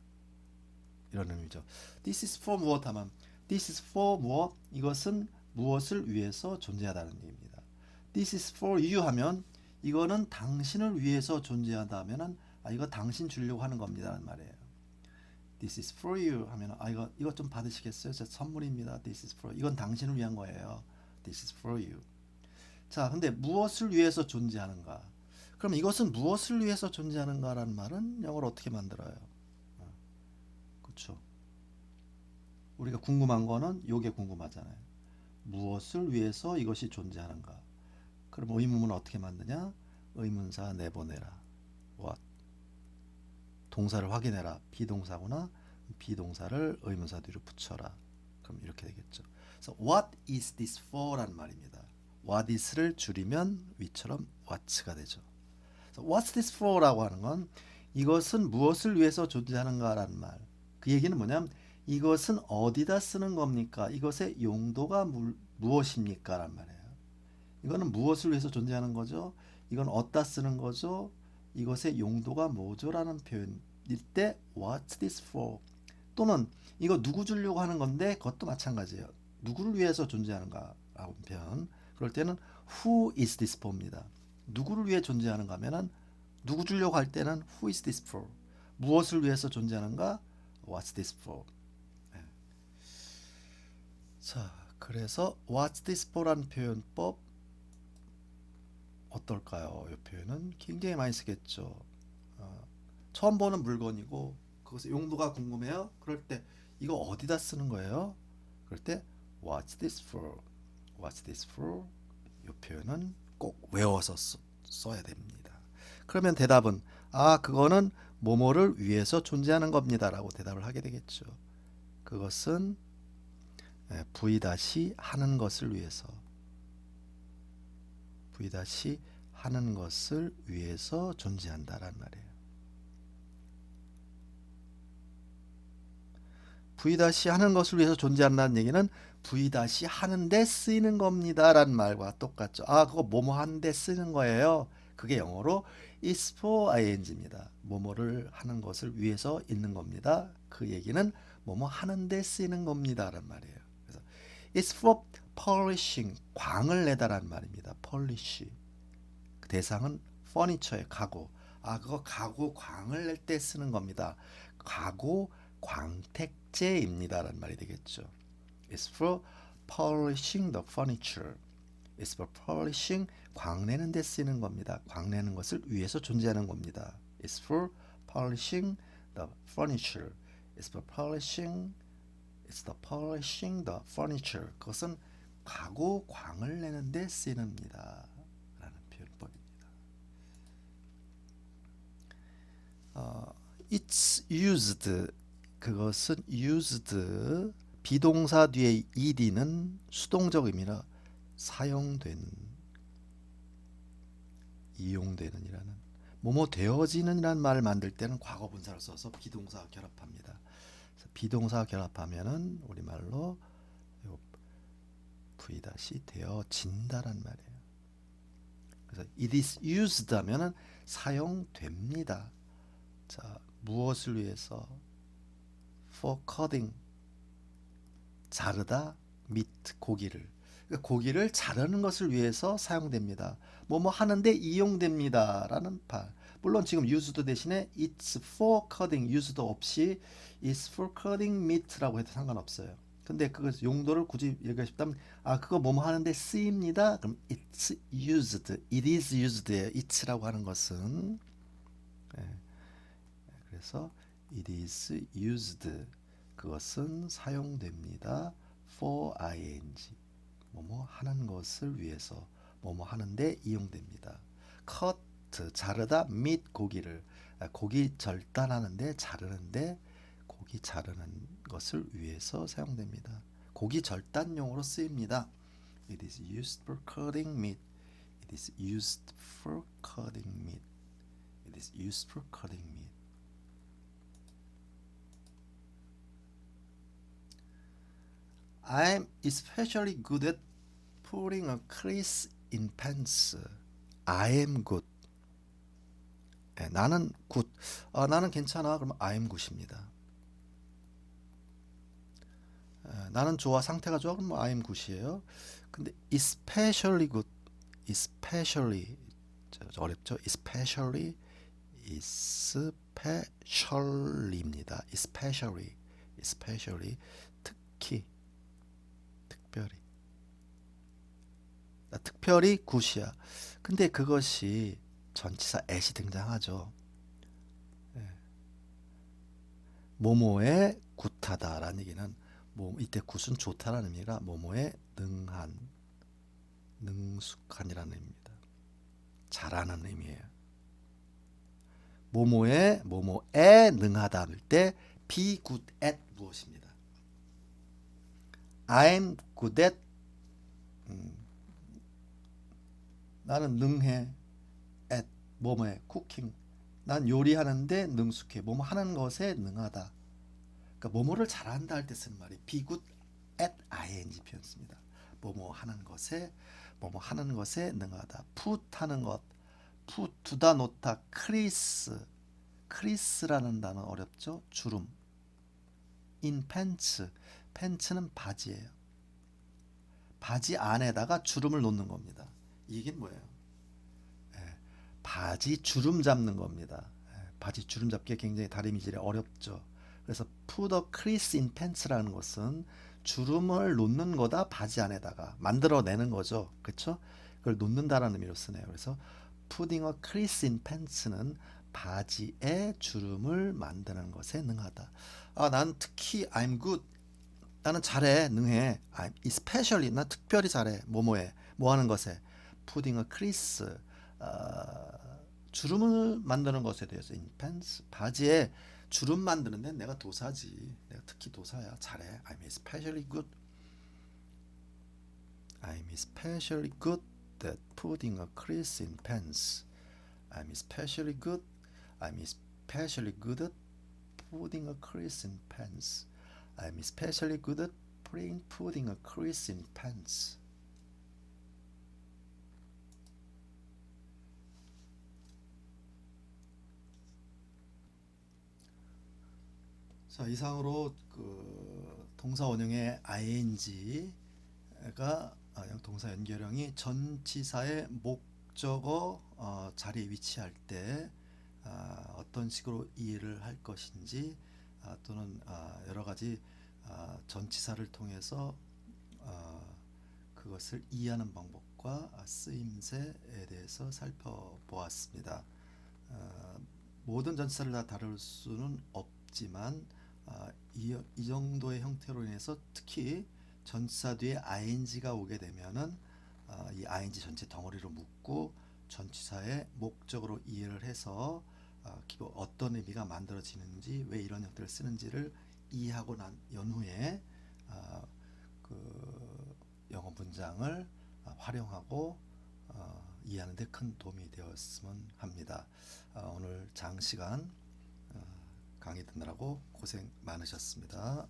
이런 의미죠. This is for 무엇 하면 This is for 무엇, 이것은 무엇을 위해서 존재하다는 얘기입니다. This is for you 하면 이거는 당신을 위해서 존재하다 하면은 이거 당신 주려고 하는 겁니다라는 말이에요. This is for you 하면 이거 좀 받으시겠어요? 제 선물입니다. This is for, 이건 당신을 위한 거예요. This is for you. 자, 근데 무엇을 위해서 존재하는가? 그럼 이것은 무엇을 위해서 존재하는가라는 말은 영어로 어떻게 만들어요? 그렇죠. 우리가 궁금한 거는 요게 궁금하잖아요. 무엇을 위해서 이것이 존재하는가? 그럼 의문문은 어떻게 만드냐? 의문사 내보내라. What? 동사를 확인해라. 비동사구나. 비동사를 의문사 뒤로 붙여라. 그럼 이렇게 되겠죠. 그래서 what is this for? 라는 말입니다. what is를 줄이면 위처럼 what가 되죠. What's this for? 라고 하는 건 이것은 무엇을 위해서 존재하는가 라는 말. 그 얘기는 뭐냐면 이것은 어디다 쓰는 겁니까? 이것의 용도가 무엇입니까? 라는 말이에요. 이거는 무엇을 위해서 존재하는 거죠? 이건 어디다 쓰는 거죠? 이것의 용도가 뭐죠? 라는 표현일 때 What's this for? 또는 이거 누구 주려고 하는 건데 그것도 마찬가지예요. 누구를 위해서 존재하는가? 라고 표현. 그럴 때는 Who is this for입니다. 누구를 위해 존재하는가 하면은 누구 주려고 할 때는 Who is this for? 무엇을 위해서 존재하는가? What's this for? 네. 자, 그래서 What's this for라는 표현법 어떨까요? 이 표현은 굉장히 많이 쓰겠죠. 처음 보는 물건이고 그것의 용도가 궁금해요. 그럴 때 이거 어디다 쓰는 거예요? 그럴 때 What's this for? What's this for? 이 표현은 꼭 외워서 써야 됩니다. 그러면 대답은 그거는 뭐뭐를 위해서 존재하는 겁니다 라고 대답을 하게 되겠죠. 그것은 V- 하는 것을 위해서, V- 하는 것을 위해서 존재한다라는 말이에요. V- 하는 것을 위해서 존재한다는 얘기는 V- 하는데 쓰이는 겁니다 라는 말과 똑같죠. 그거 뭐뭐 하는데 쓰는 거예요. 그게 영어로 is for ing입니다. 뭐뭐를 하는 것을 위해서 있는 겁니다. 그 얘기는 뭐뭐 하는데 쓰이는 겁니다 라는 말이에요. 그래서 it's for polishing, 광을 내다라는 말입니다. polish. 그 대상은 furniture의 가구. 그거 가구 광을 낼 때 쓰는 겁니다. 가구 광택제입니다 라는 말이 되겠죠. It's for polishing the furniture. It's for polishing, 광내는 데 쓰이는 겁니다. 광내는 것을 위해서 존재하는 겁니다. It's for polishing the furniture. It's for polishing, it's the polishing the furniture. 그것은 가구 광을 내는 데 쓰이는입니다 라는 표현법입니다. It's used, 그것은 used, 비동사 뒤에 ed는 수동적 의미라 사용된, 이용되는이라는 뭐뭐 되어지는이라는 말을 만들 때는 과거 분사를 써서 비동사 결합합니다. 그래서 비동사 결합하면은 우리말로 요 V 되어진다란 말이에요. 그래서 it is used 하면은 사용됩니다. 자, 무엇을 위해서? for cutting 자르다 meat 고기를. 그러니까 고기를 자르는 것을 위해서 사용됩니다. 뭐뭐 하는데 이용됩니다라는 말. 물론 지금 used 대신에 it's for cutting used 없이 it's for cutting meat라고 해도 상관없어요. 근데 그 용도를 굳이 얘기하고 싶다면 그거 뭐뭐 하는데 쓰입니다. 그럼 it's used, it is used예요. it'라고 하는 것은 그래서 it is used 그것은 사용됩니다. for ing 뭐뭐 하는 것을 위해서 뭐뭐 하는데 이용됩니다. cut 자르다 meat 고기를 고기 절단하는데 자르는데 고기 자르는 것을 위해서 사용됩니다. 고기 절단용으로 쓰입니다. It is used for cutting meat. It is used for cutting meat. It is used for cutting meat. I'm especially good at putting a crease in pants. I am good. 나는 good. 나는 괜찮아. 그럼 I am good입니다. 나는 좋아. 상태가 좋아. 그럼 I am good이에요. 근데 especially good. especially 어렵죠? especially입니다. especially 특히 특별히 굿이야. 근데 그것이 전치사 at이 등장하죠. 뭐뭐에 굿하다라는 얘기는 이때 굿은 좋다라는 의미가 뭐뭐에 능한, 능숙한이라는 의미입니다. 잘하는 의미예요. 뭐뭐에 능하다 할 때 be good at 무엇입니다. I'm good at 나는 능해 at 뭐뭐에 쿠킹 난 요리하는데 능숙해 뭐뭐 하는 것에 능하다. 그러니까 뭐뭐를 잘한다 할 때 쓴 말이 be good at ing 표현 씁니다. 뭐뭐 하는 것에 능하다. put 하는 것 put 두다 놓다 crease라는 단어 어렵죠? 주름 in pants는 바지예요. 바지 안에다가 주름을 놓는 겁니다. 이게 뭐예요? 바지 주름 잡는 겁니다. 바지 주름 잡기 굉장히 다리미질이 어렵죠. 그래서 put a crease in pants라는 것은 주름을 놓는 거다 바지 안에다가 만들어내는 거죠. 그렇죠? 그걸 놓는다라는 의미로 쓰네요. 그래서 putting a crease in pants는 바지에 주름을 만드는 것에 능하다. 난 특히 I'm good. 나는 잘해, 능해. I'm especially 난 특별히 잘해. 뭐뭐해, 뭐 하는 것에. putting a crease 주름을 만드는 것에 대해서 in pants 바지에 주름 만드는데 내가 도사지. 내가 특히 도사야. 잘해. I'm especially good. I'm especially good at putting a crease in pants. I'm especially good. I'm especially good at putting a crease in pants. I'm especially good at putting a crease in pants. 자, 이상으로 그 동사 원형의 ing가 동사 연결형이 전치사의 목적어 자리에 위치할 때 어떤 식으로 이해를 할 것인지 또는 여러 가지 전치사를 통해서 그것을 이해하는 방법과 쓰임새에 대해서 살펴보았습니다. 모든 전치사를 다 다룰 수는 없지만 이 정도의 형태로 인해서 특히 전치사 뒤에 ing가 오게 되면은 이 ing 전체 덩어리로 묶고 전치사의 목적으로 이해를 해서 어떤 의미가 만들어지는지 왜 이런 형태를 쓰는지를 이해하고 난 연후에 그 영어 문장을 활용하고 이해하는 데 큰 도움이 되었으면 합니다. 오늘 장시간 강의 듣느라고 고생 많으셨습니다.